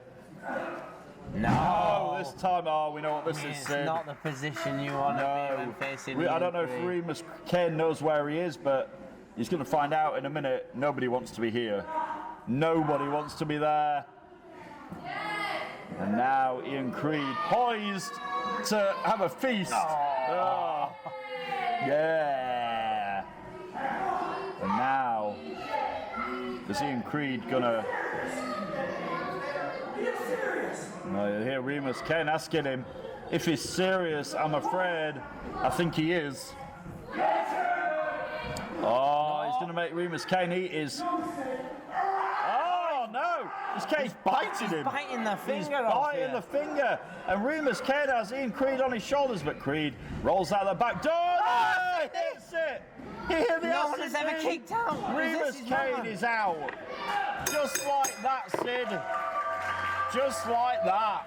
Speaker 8: No,
Speaker 1: this time, we know what this is, Sid.
Speaker 8: It's not the position you want to be when facing
Speaker 1: I don't know if Remus Kane knows where he is, but he's going to find out in a minute. Nobody wants to be here. Nobody wants to be there. And now Ian Creed poised to have a feast. Oh. Yeah. And now is Ian Creed gonna? You hear Remus Kane asking him if he's serious. I'm afraid. I think he is. Oh, he's gonna make Remus Kane eat his. No! This Kane's biting him.
Speaker 8: He's biting the finger.
Speaker 1: He's biting the finger. And Remus Kane has Ian Creed on his shoulders, but Creed rolls out the back door. Oh, he hits it! He hit the
Speaker 8: No one has ever kicked out.
Speaker 1: Remus Kane is out. Just like that, Sid. Just like that.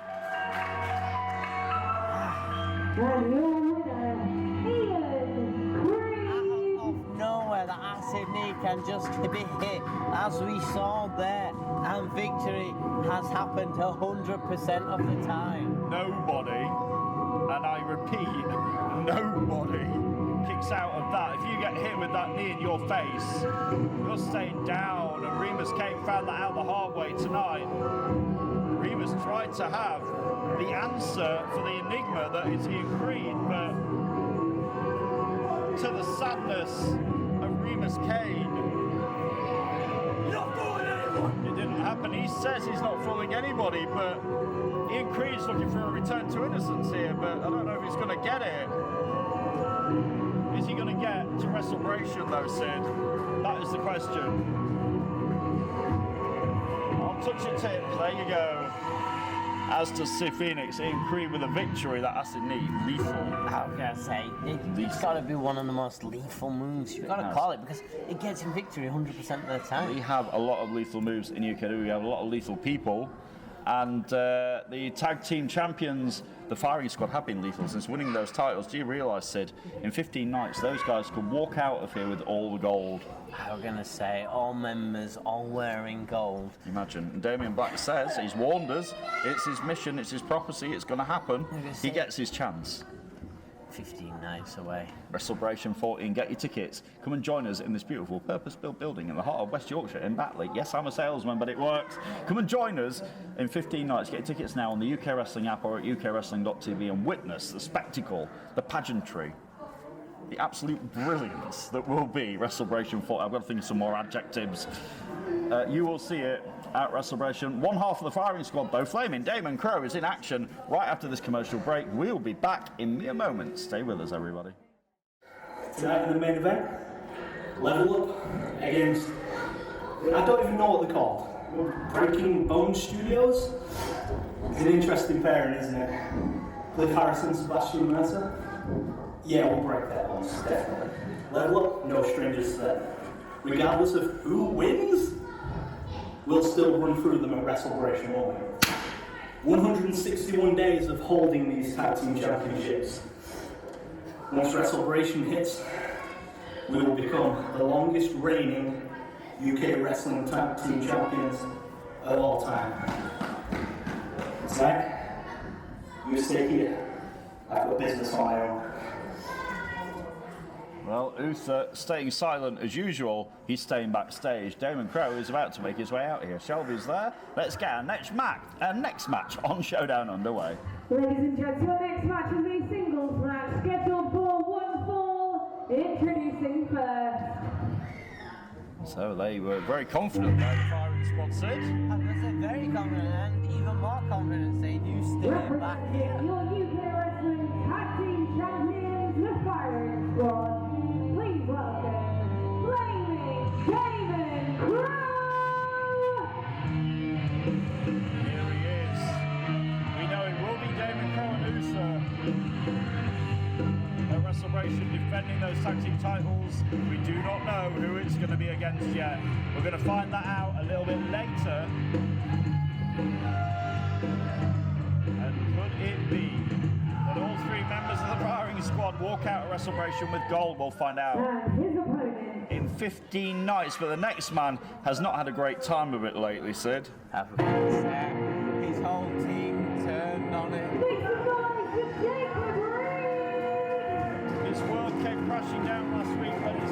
Speaker 2: And your winner, Ian Creed.
Speaker 8: Out of nowhere, the acid knee can just be hit, as we saw there, and victory has happened 100% of the time.
Speaker 1: Nobody, and I repeat, nobody kicks out of that. If you get hit with that knee in your face, you're staying down down, and Remus Kane found that out the hard way tonight. Remus tried to have the answer for the enigma that is Ian Creed, but to the sadness of Remus Kane,
Speaker 10: You're not fooling anyone!
Speaker 1: it didn't happen. He says he's not fooling anybody, but Ian Creed's looking for a return to innocence here, but I don't know if he's going to get it. Is he going to get to Wrestlebration though, Sid? That is the question. I'll touch your tips, there you go. As does Sid Phoenix, Ian Creed with a victory that has to need lethal.
Speaker 8: I was going to say, it's got to be one of the most lethal moves. You've got to call it, because it gets him victory 100% of the time.
Speaker 1: We have a lot of lethal moves in UKW. We have a lot of lethal people. And the tag team champions, the Firing Squad, have been lethal since winning those titles. Do you realise, Sid, in 15 nights, those guys could walk out of here with all the gold.
Speaker 8: I was going to say, all members, all wearing gold.
Speaker 1: Imagine. And Damien Black says, he's warned us, it's his mission, it's his prophecy, it's going to happen. He gets his chance.
Speaker 8: 15 nights away.
Speaker 1: Wrestlebration 14, get your tickets. Come and join us in this beautiful purpose-built building in the heart of West Yorkshire in Batley. Yes, I'm a salesman, but it works. Come and join us in 15 nights. Get your tickets now on the UK Wrestling app or at ukwrestling.tv and witness the spectacle, the pageantry, the absolute brilliance that will be Wrestlebration 14. I've got to think of some more adjectives. You will see it at Wrestlebration. One half of the Firing Squad, though, Flaming Damon Crow, is in action right after this commercial break. We'll be back in mere moments. Stay with us, everybody.
Speaker 11: Tonight in the main event, Level Up against, I don't even know what they're called, Breaking Bone Studios. It's an interesting pairing, isn't it? Cliff Harrison, Sebastian Mercer. Yeah, we'll break their bones, definitely. Level Up, no strangers to that. Regardless of who wins, we'll still run through them at Wrestlebration, won't we? 161 days of holding these tag team championships. Once Wrestlebration hits, we will become the longest reigning UK wrestling tag team champions of all time. Zach, you stay here. I've got business on my own.
Speaker 1: Well, Uther staying silent as usual. He's staying backstage. Damon Crow is about to make his way out here. Shelby's there. Let's get our next match on Showdown underway.
Speaker 2: Ladies and gents, your next match is a singles match scheduled for one fall. Introducing first.
Speaker 1: So they were very confident by the Firing Squad, Sid.
Speaker 8: I was going to say very confident, and even more confident saying you stay back here.
Speaker 2: Your UK Wrestling Tag Team Champions, the Firing Squad. Please welcome Flaming Damon Crow!
Speaker 1: Here he is. We know it will be Damon Crow and Usa at Wrestlebration defending those tag team titles. We do not know who it's going to be against yet. We're going to find that out a little bit later. And could it be that all three members of the Firing Squad walk out of Wrestlebration with gold? We'll find out in 15 nights, but the next man has not had a great time of it lately, Sid.
Speaker 8: His whole team turned on it.
Speaker 1: His world came crashing down last week when he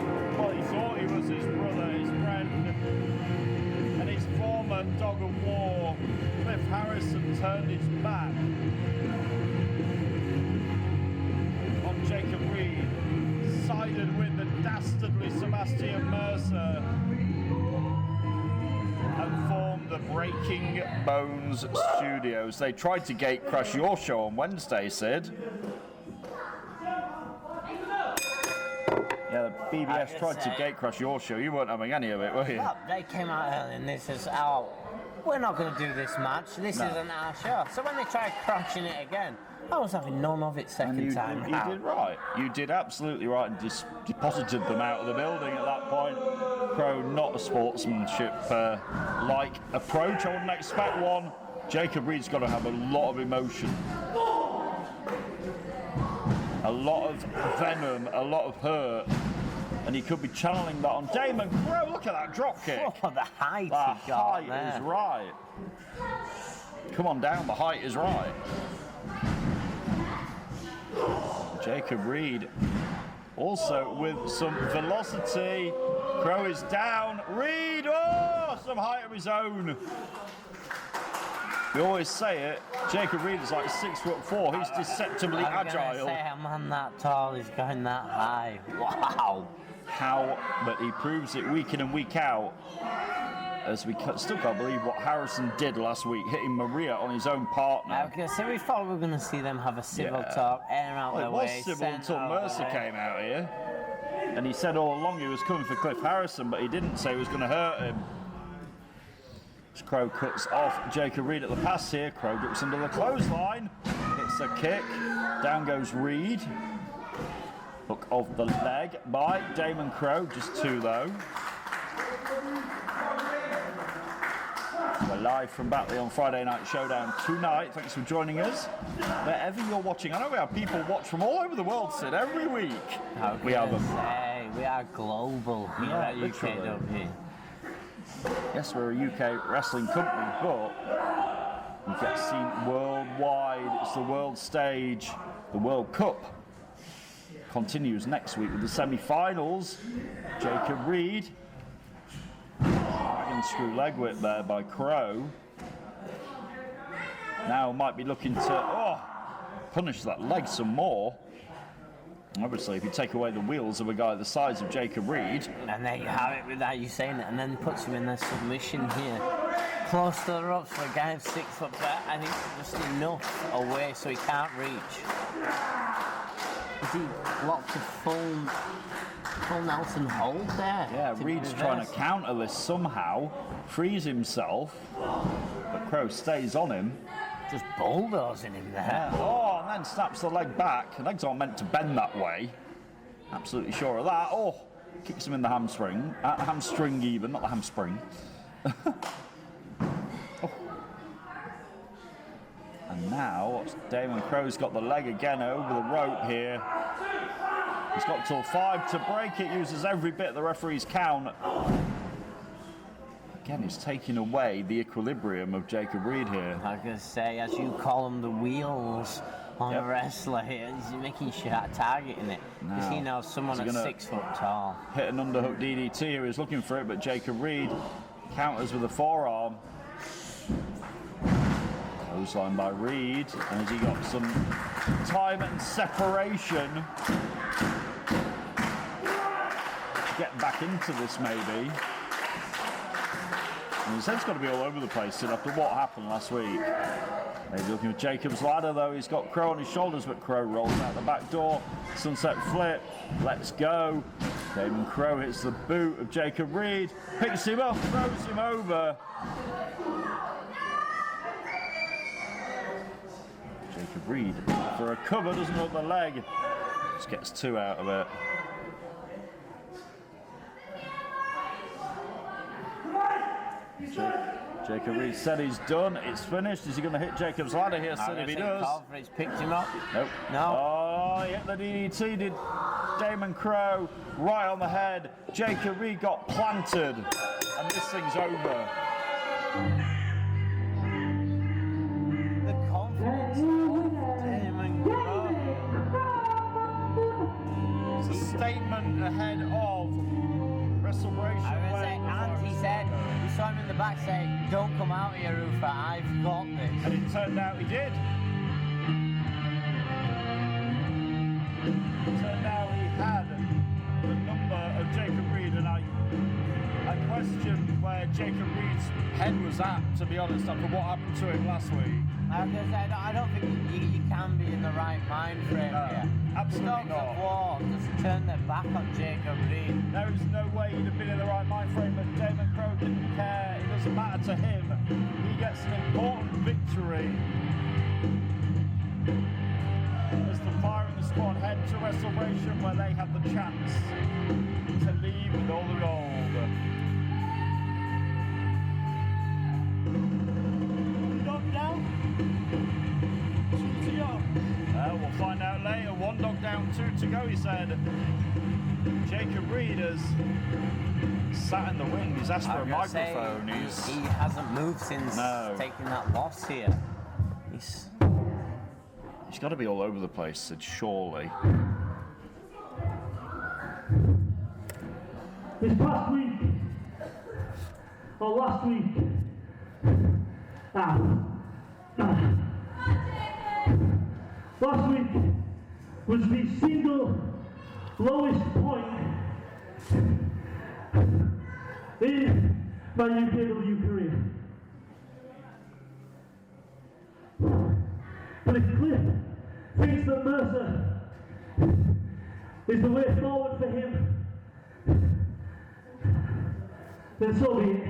Speaker 1: thought he was his brother, his friend, and his former dog of war, Cliff Harrison, turned his back on Jacob Reed, sided with the dastardly Sebastian Mercer, and formed the Breaking Bones Studios. They tried to gate crash your show on Wednesday, Sid. Yeah, the BBS tried to gate crash your show. You weren't having any of it, were you?
Speaker 8: Well, they came out early and they says, oh, we're not going to do this match. This isn't our show. So when they tried crashing it again, I was having none of it second time.
Speaker 1: You did right. You did absolutely right and deposited them out of the building at that point. Crow, not a sportsmanship-like approach. I wouldn't expect one. Jacob Reed's got to have a lot of emotion. A lot of venom, a lot of hurt, and he could be channeling that on Damon Crow. Look at that drop kick.
Speaker 8: Oh, the height
Speaker 1: he got there. Is right. Come on down, the height is right. Jacob Reed also with some velocity. Crow is down. Reed, oh! some height of his own. We always say it, Jacob Reed is like 6'4", he's deceptively agile.
Speaker 8: Say a man that tall is going that high. Wow.
Speaker 1: How, but he proves it week in and week out. As we still can't believe what Harrison did last week, hitting Maria on his own partner.
Speaker 8: Okay, so we thought we were going to see them have a civil talk, air out their way.
Speaker 1: It was civil until Mercer came out here. And he said all along he was coming for Cliff Harrison, but he didn't say he was going to hurt him. As Crow cuts off Jacob Reed at the pass here. Crow gets under the clothesline. Hits a kick. Down goes Reed. Hook of the leg by Damon Crow. Just 2 though. We're live from Batley on Friday Night Showdown tonight. Thanks for joining us. Wherever you're watching, I know we have people watch from all over the world, Sid, every week. We have them.
Speaker 8: We are global here at UKW.
Speaker 1: Yes, we're a UK wrestling company, but we get seen worldwide. It's the world stage. The World Cup continues next week with the semi-finals. Jacob Reed. Screw leg whip there by Crow. Now might be looking to punish that leg some more. Obviously, if you take away the wheels of a guy the size of Jacob Reed.
Speaker 8: And there you have it without you saying it, and then puts him in the submission here. Close to the ropes for a guy of 6 foot, but I think just enough away so he can't reach. Is he locked to full Nelson hold there?
Speaker 1: Yeah, Reed's trying to counter this somehow, frees himself, but Crow stays on him.
Speaker 8: Just bulldozing him there.
Speaker 1: Yeah. Oh, and then snaps the leg back. The legs aren't meant to bend that way. Absolutely sure of that. Oh, kicks him in the hamstring. Hamstring even, not the hamstring. Oh. And now, Damon Crow's got the leg again over the rope here. He's got till 5 to break it, uses every bit of the referee's count. Again, he's taking away the equilibrium of Jacob Reed here.
Speaker 8: I was going to say, as you call them, the wheels on a wrestler here, he's making sure targeting it. Because he knows someone at 6 foot tall.
Speaker 1: Hit an underhook DDT here, he's looking for it, but Jacob Reed counters with a forearm. Clothesline by Reed, and has he got some time and separation? Get back into this maybe. And his head's got to be all over the place after what happened last week. Maybe looking at Jacob's ladder though. He's got Crow on his shoulders, but Crow rolls out the back door. Sunset flip. Let's go. Damon Crow hits the boot of Jacob Reed. Picks him up, throws him over. Jacob Reed for a cover, doesn't hook the leg. Just gets 2 out of it. Jacob Reed said he's done. It's finished. Is he going to hit Jacob's ladder here? Said if he does.
Speaker 8: He's picked him up.
Speaker 1: Nope.
Speaker 8: No.
Speaker 1: Oh, he hit the DDT. Did Damon Crow right on the head. Jacob Reed got planted, and this thing's over.
Speaker 8: The confidence of Damon Crow.
Speaker 1: It's a statement ahead of WrestleMania.
Speaker 8: And he said, we saw him in the back saying, don't come out here, Rufa, I've got this.
Speaker 1: And it turned out he did. It turned out he had the number of Jacob Reed, and I questioned where Jacob Reed's head was at, to be honest, after what happened to him last week.
Speaker 8: I don't think you can be in the right mind frame here.
Speaker 1: Absolutely
Speaker 8: Dogs
Speaker 1: not.
Speaker 8: of War just turned their back on Jacob Reed.
Speaker 1: There is no way he'd have been in the right mind frame, but Damon Crow didn't care. It doesn't matter to him. He gets an important victory. As the Firing Squad head to WrestleMania, where they have the chance to leave with all the gold.
Speaker 10: Down. 2 to go.
Speaker 1: We'll find out later. 1 dog down, 2 to go, he said. Jacob Reed has sat in the wing. He's asked for a microphone.
Speaker 8: He hasn't moved since taking that loss here. He's
Speaker 1: got to be all over the place, Sid, surely.
Speaker 4: This past week, or last week. Last week was the single lowest point in my UKW career. But if Cliff thinks that Mercer is the way forward for him, then so be it.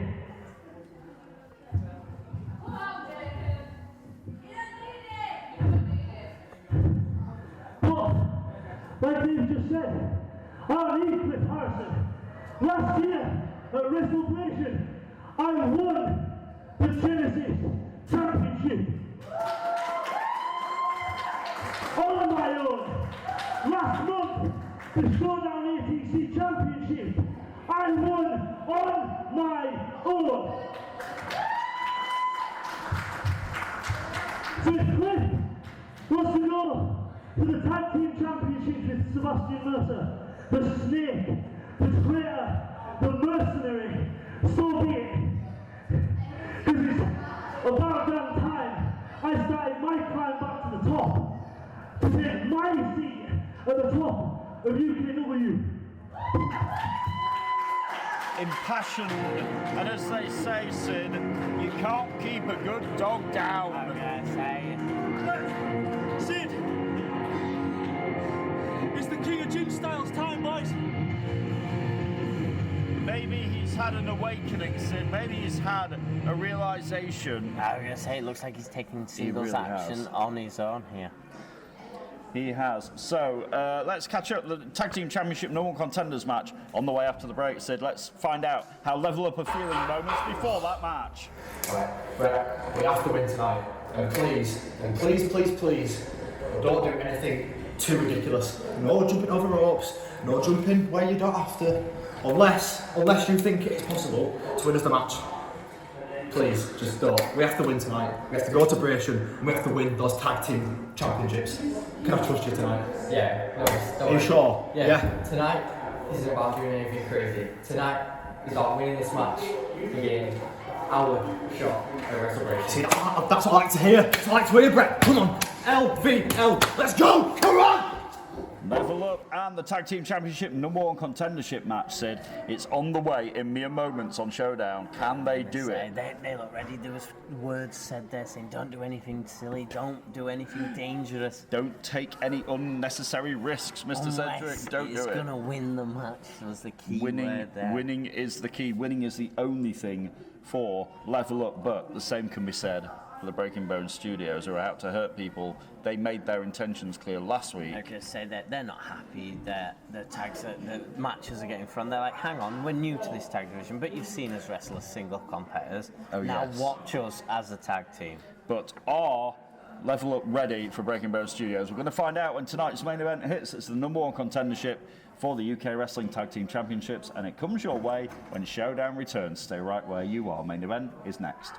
Speaker 4: But, like Dave just said, I need Cliff Harrison. Last year at WrestleBration, I won the Genesis Championship. On my own. Last month, the Showdown ATC Championship, I won on my own. So if Cliff wants to go to the Tag Team Championships with Sebastian Mercer, the Snake, the Traitor, the Mercenary, so be it. Because it's about damn time I started my climb back to the top to take my seat at the top of UKW.
Speaker 1: Impassioned, and as they say, Sid, you can't keep a good dog down.
Speaker 8: I'm gonna say it.
Speaker 10: Sid! It's the King of Gin Styles time, boys.
Speaker 1: Maybe he's had an awakening, Sid. Maybe he's had a realization.
Speaker 8: I was gonna say, it looks like he's taking singles
Speaker 1: really
Speaker 8: action
Speaker 1: has.
Speaker 8: on his own here.
Speaker 1: He has. So let's catch up the Tag Team Championship No. 1 Contenders match on the way after the break, Sid. Let's find out how Level Up are feeling moments before that match.
Speaker 12: Right, we have to win tonight. And please, don't do anything too ridiculous. No jumping over ropes, no jumping where you don't have to. Unless you think it is possible to win us the match. Please, just don't. We have to win tonight. We have to go to Bration and we have to win those tag team championships. Can I trust you tonight?
Speaker 13: Yeah, no,
Speaker 12: Are you sure?
Speaker 13: Yeah. Tonight isn't about doing anything crazy. Tonight is about winning this match and getting our shot at WrestleBration.
Speaker 12: See, that's what I like to hear. That's what I like to hear, Brett. Come on. LVL. Let's go. Come on.
Speaker 1: Level Up and the Tag Team Championship No. 1 Contendership match, Sid. It's on the way in mere moments on Showdown. Can they do it?
Speaker 8: They look ready. There was words said there saying, don't do anything silly, don't do anything dangerous.
Speaker 1: Don't take any unnecessary risks, Mr. Cedric. Don't do it.
Speaker 8: It's going to win the match, was the key word there.
Speaker 1: Winning is the key. Winning is the only thing for Level Up, but the same can be said for the Breaking Bones Studios, who are out to hurt people. They made their intentions clear last week.
Speaker 8: I could say that they're not happy that the matches are getting from. They're like, hang on, we're new to this tag division, but you've seen us wrestle as single competitors.
Speaker 1: Oh,
Speaker 8: now
Speaker 1: yes.
Speaker 8: watch us as a tag team.
Speaker 1: But are Level Up ready for Breaking Bones Studios? We're going to find out when tonight's main event hits. It's the No. 1 Contendership for the UK Wrestling Tag Team Championships, and it comes your way when Showdown returns. Stay right where you are. Main event is next.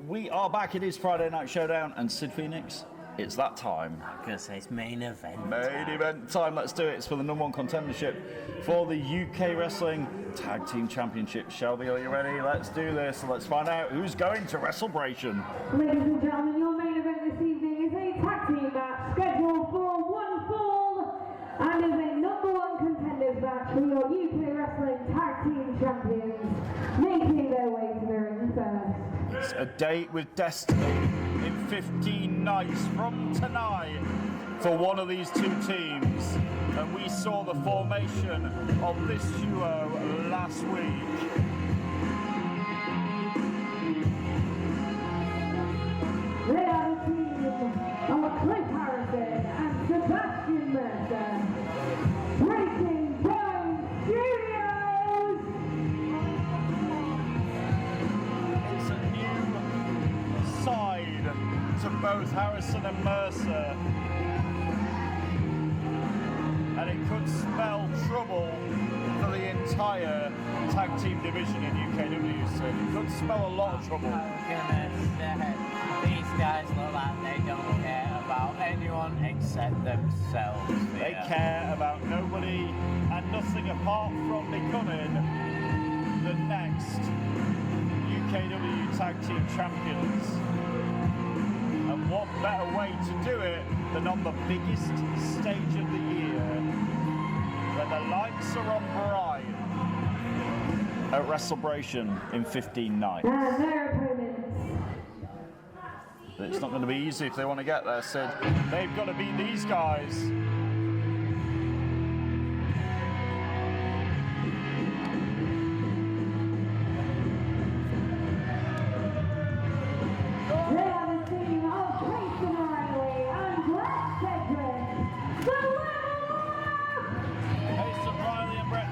Speaker 1: We are back. It is Friday Night Showdown, and Sid Phoenix, it's that time.
Speaker 8: I'm going to say it's main event.
Speaker 1: Main event time. Let's do it. It's for the No. 1 Contendership for the UK Wrestling Tag Team Championship. Shelby, are you ready? Let's do this. Let's find out who's going to WrestleBration.
Speaker 2: Ladies and gentlemen, your main event this evening is a tag team match scheduled for one fall and is a No. 1 Contenders match for your UK Wrestling Tag Team Champions, making their way to the ring first.
Speaker 1: It's a date with destiny in 15 nights from tonight for one of these two teams. And we saw the formation of this duo last week.
Speaker 2: They are the team of Cliff Harrison and Sebastian Mercer. Breaking Bones Studios!
Speaker 1: It's a new side to both Harrison and Mercer. And it could spell trouble for the entire tag team division in UKW. So it could spell a lot of trouble.
Speaker 8: These guys look like they don't care about anyone except themselves.
Speaker 1: They care about nobody and nothing apart from becoming the next UKW Tag Team Champions. And what better way to do it than on the biggest stage of the year, where the lights are on Brian at WrestleBration in 15 nights.
Speaker 2: And their opponents.
Speaker 1: But it's not going to be easy if they want to get there, Sid. They've got to beat these guys.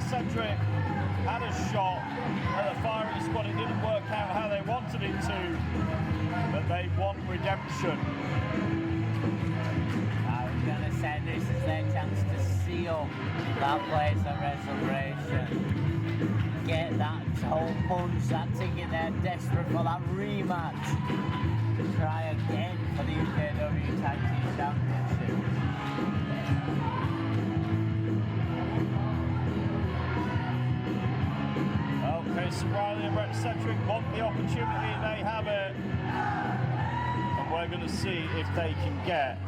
Speaker 1: Cedric had a shot at the firing squad. It didn't work out how they wanted it to, but they want redemption.
Speaker 8: I was going to say this is their chance to seal that place at WrestleBration. Get that toe punch, that ticket. They're desperate for that rematch to try again for the UKW Tag Team Championship.
Speaker 1: Okay, so Riley and Brett Cedric want the opportunity, they have it. And we're going to see if they can get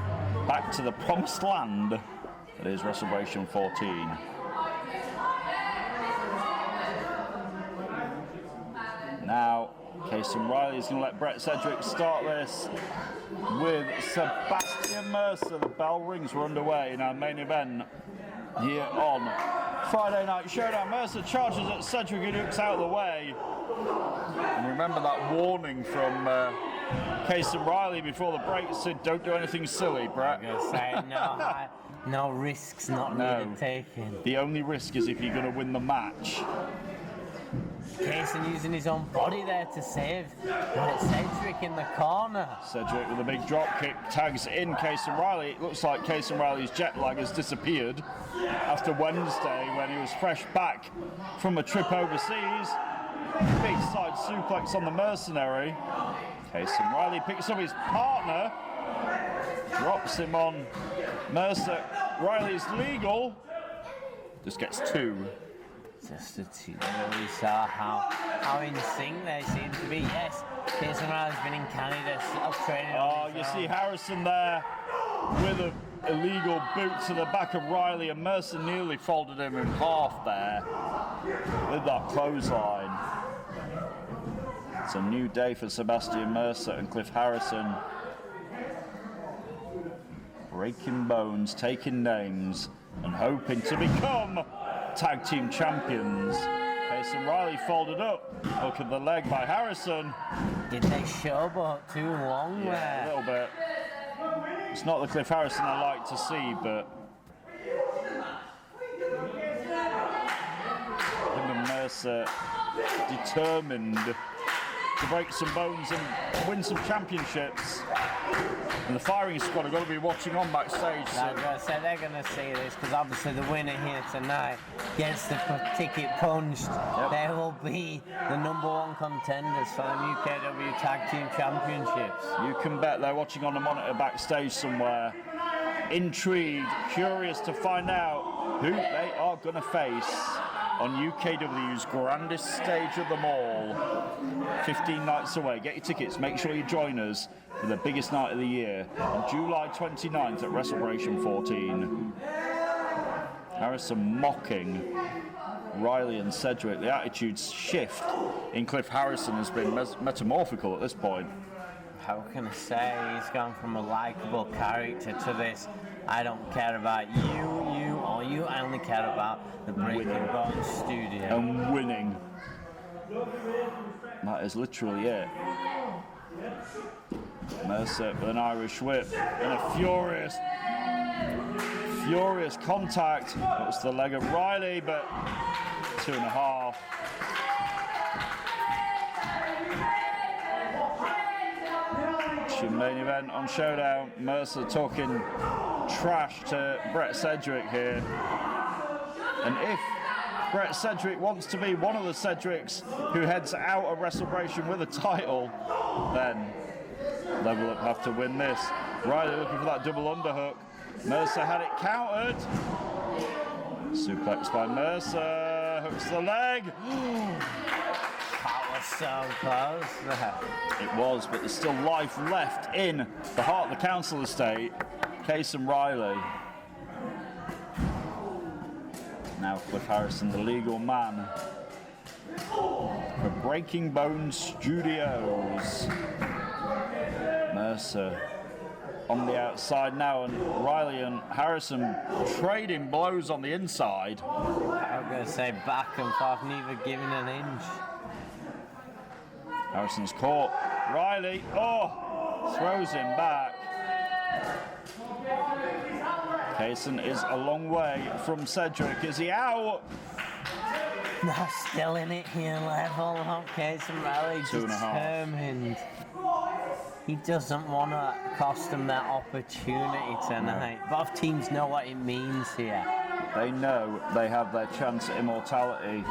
Speaker 1: back to the promised land that is WrestleBration 14. Now, Casey Riley is going to let Brett Cedric start this with Sebastian Mercer. The bell rings, we're underway in our main event here on Friday Night Showdown. Mercer charges at Cedric, who looks out of the way. And remember that warning from Casey Riley before the break said, don't do anything silly, Brett.
Speaker 8: I'm going to say no risks not needed taken.
Speaker 1: The only risk is if you're going to win the match.
Speaker 8: Kaysen using his own body there to save Cedric in the corner.
Speaker 1: Cedric with a big drop kick tags in Casey Riley. It looks like Casey Riley's jet lag has disappeared after Wednesday when he was fresh back from a trip overseas. Big side suplex on the Mercenary. Casey Riley picks up his partner, drops him on Mercer. Riley's legal, just gets two.
Speaker 8: Just to really saw how in sync they seem to be. Yes, Kaysen Riley's been in Canada training.
Speaker 1: Oh, you see Harrison there with a illegal boot to the back of Riley, and Mercer nearly folded him in half there with that clothesline. It's a new day for Sebastian Mercer and Cliff Harrison. Breaking bones, taking names, and hoping to become tag team champions. Casey Riley folded up. Look at the leg by Harrison.
Speaker 8: Did they showboat too long there?
Speaker 1: Yeah, a little bit. It's not the Cliff Harrison I like to see, but him and Mercer determined to break some bones and win some championships. And the firing squad have got to be watching on backstage.
Speaker 8: I'm going to say they're going to see this because obviously the winner here tonight gets the ticket punched. Yep. They will be the #1 contenders for the UKW Tag Team Championships.
Speaker 1: You can bet they're watching on a monitor backstage somewhere. Intrigued, curious to find out who they are going to face on UKW's grandest stage of them all. 15 nights away. Get your tickets. Make sure you join us for the biggest night of the year on July 29th at WrestleBration 14. Harrison mocking Riley and Cedric. The attitude shift in Cliff Harrison has been metamorphical at this point.
Speaker 8: How can I say he's gone from a likeable character to this, I don't care about you, or you, I only care about the Breaking Bones studio.
Speaker 1: And winning. That is literally it. Mercer with an Irish whip and a furious contact. That was the leg of Riley, but 2.5. Main event on Showdown. Mercer talking trash to Brett Cedric here. And if Brett Cedric wants to be one of the Cedrics who heads out of WrestleBration with a title, then Level Up have to win this. Riley looking for that double underhook. Mercer had it countered. Suplex by Mercer. Mercer hooks the leg.
Speaker 8: That was so close there.
Speaker 1: It was, but there's still life left in the heart of the council estate. Case and Riley. Now Cliff Harrison, the legal man for Breaking Bones Studios. Mercer on the outside now, and Riley and Harrison trading blows on the inside.
Speaker 8: I'm going to say back and forth, neither giving an inch.
Speaker 1: Harrison's caught. Riley, throws him back. Kaysen is a long way from Cedric. Is he out?
Speaker 8: No, still in it here, level. Okay, some Riley
Speaker 1: 2.5.
Speaker 8: determined. He doesn't want to cost them that opportunity tonight. Both teams know what it means here.
Speaker 1: They know they have their chance at immortality.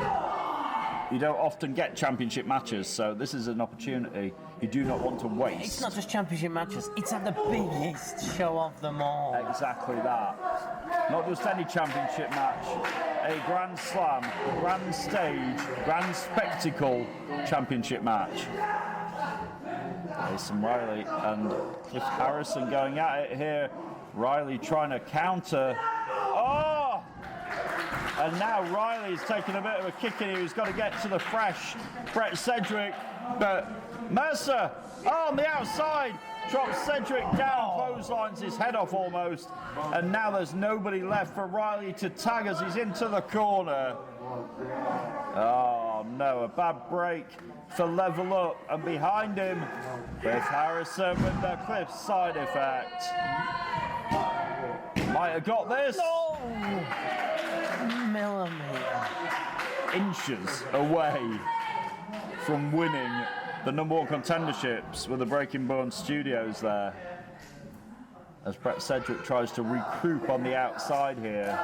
Speaker 1: You don't often get championship matches, so this is an opportunity you do not want to waste.
Speaker 8: It's not just championship matches, it's at the biggest show of them all.
Speaker 1: Exactly that. Not just any championship match, a Grand Slam, grand stage, grand spectacle championship match. Jason Riley and Cliff Harrison going at it here. Riley trying to counter. Oh! And now Riley's taking a bit of a kick in here. He's got to get to the fresh Brett Cedric. But Mercer on the outside drops Cedric down, clotheslines his head off almost. And now there's nobody left for Riley to tag as he's into the corner. Oh no, a bad break for Level Up, and behind him, Cliff Harrison with the Cliff side effect. Might have got this.
Speaker 8: No! Millimeter.
Speaker 1: Inches away from winning the #1 contenderships with the Breaking Bones Studios there. As Brett Cedric tries to recoup on the outside here.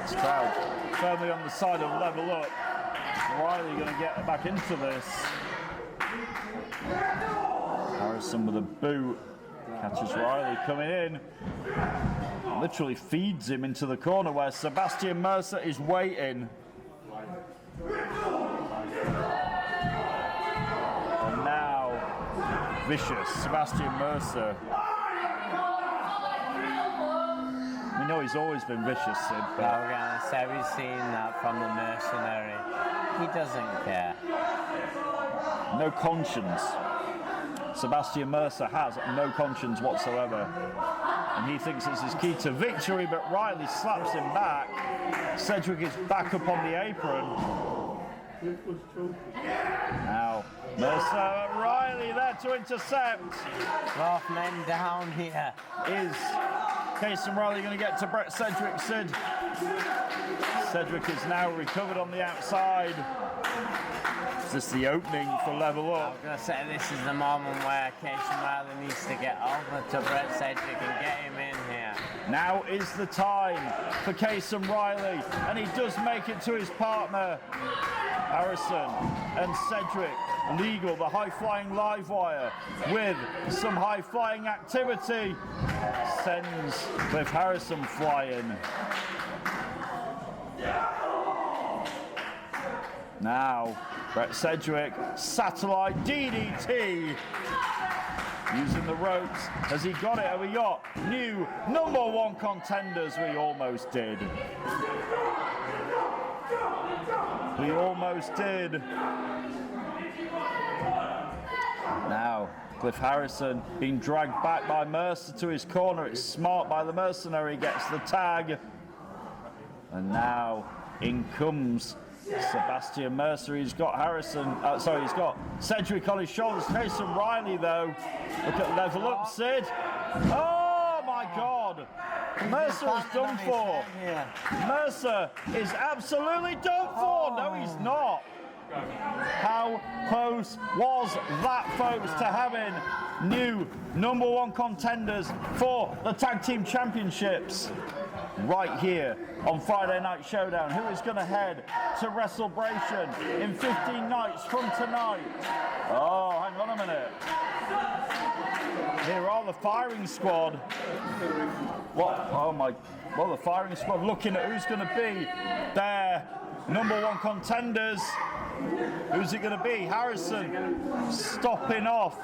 Speaker 1: This crowd firmly on the side of Level Up. Riley going to get back into this. Harrison with a boot. Catches Riley coming in. Literally feeds him into the corner where Sebastian Mercer is waiting. And now, vicious Sebastian Mercer. We know he's always been vicious, Sid.
Speaker 8: But we're going to say we've seen that from the mercenary. He doesn't care.
Speaker 1: No conscience. Sebastian Mercer has no conscience whatsoever. And he thinks it's his key to victory, but Riley slaps him back. Cedric is back up on the apron. Now, Mercer, Riley there to intercept.
Speaker 8: Both men down here.
Speaker 1: Is Case and Riley going to get to Brett Cedric, Sid? Cedric is now recovered on the outside. Is this the opening for Level Up?
Speaker 8: I was going to say this is the moment where Casey Riley needs to get over to Brett Cedric and get him in here.
Speaker 1: Now is the time for Case and Riley, and he does make it to his partner, Harrison and Cedric. Legal, the high-flying live wire with some high-flying activity sends Cliff Harrison flying. Now, Brett Cedric, satellite DDT. Using the ropes. Has he got it? Have we got new #1 contenders? We almost did. We almost did. Now, Cliff Harrison being dragged back by Mercer to his corner. It's smart by the mercenary, gets the tag. And now in comes Sebastian Mercer. He's got Harrison, he's got Cedric on his shoulders. Jason Riley though. Look at Level Up, Sid. Oh my God. Mercer is done for. Mercer is absolutely done for. No, he's not. How close was that, folks, to having new #1 contenders for the Tag Team Championships right here on Friday Night Showdown? Who is going to head to WrestleBration in 15 nights from tonight? Oh, hang on a minute. Here are the firing squad. What? Oh my! Well, the firing squad looking at who's going to be their #1 contenders. Who's it going to be? Harrison stopping off.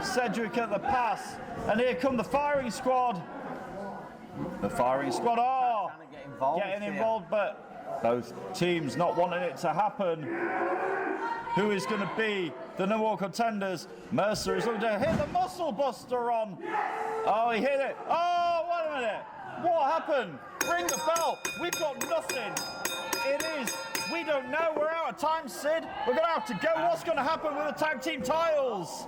Speaker 1: Cedric at the pass, and here come the firing squad. The firing squad are getting involved, but both teams not wanting it to happen. Who is going to be the #1 contenders? Mercer is looking to hit the muscle buster on. Oh, he hit it. Oh, wait a minute. What happened? Ring the bell. We've got nothing. It is. We don't know. We're out of time, Sid. We're going to have to go. What's going to happen with the tag team titles?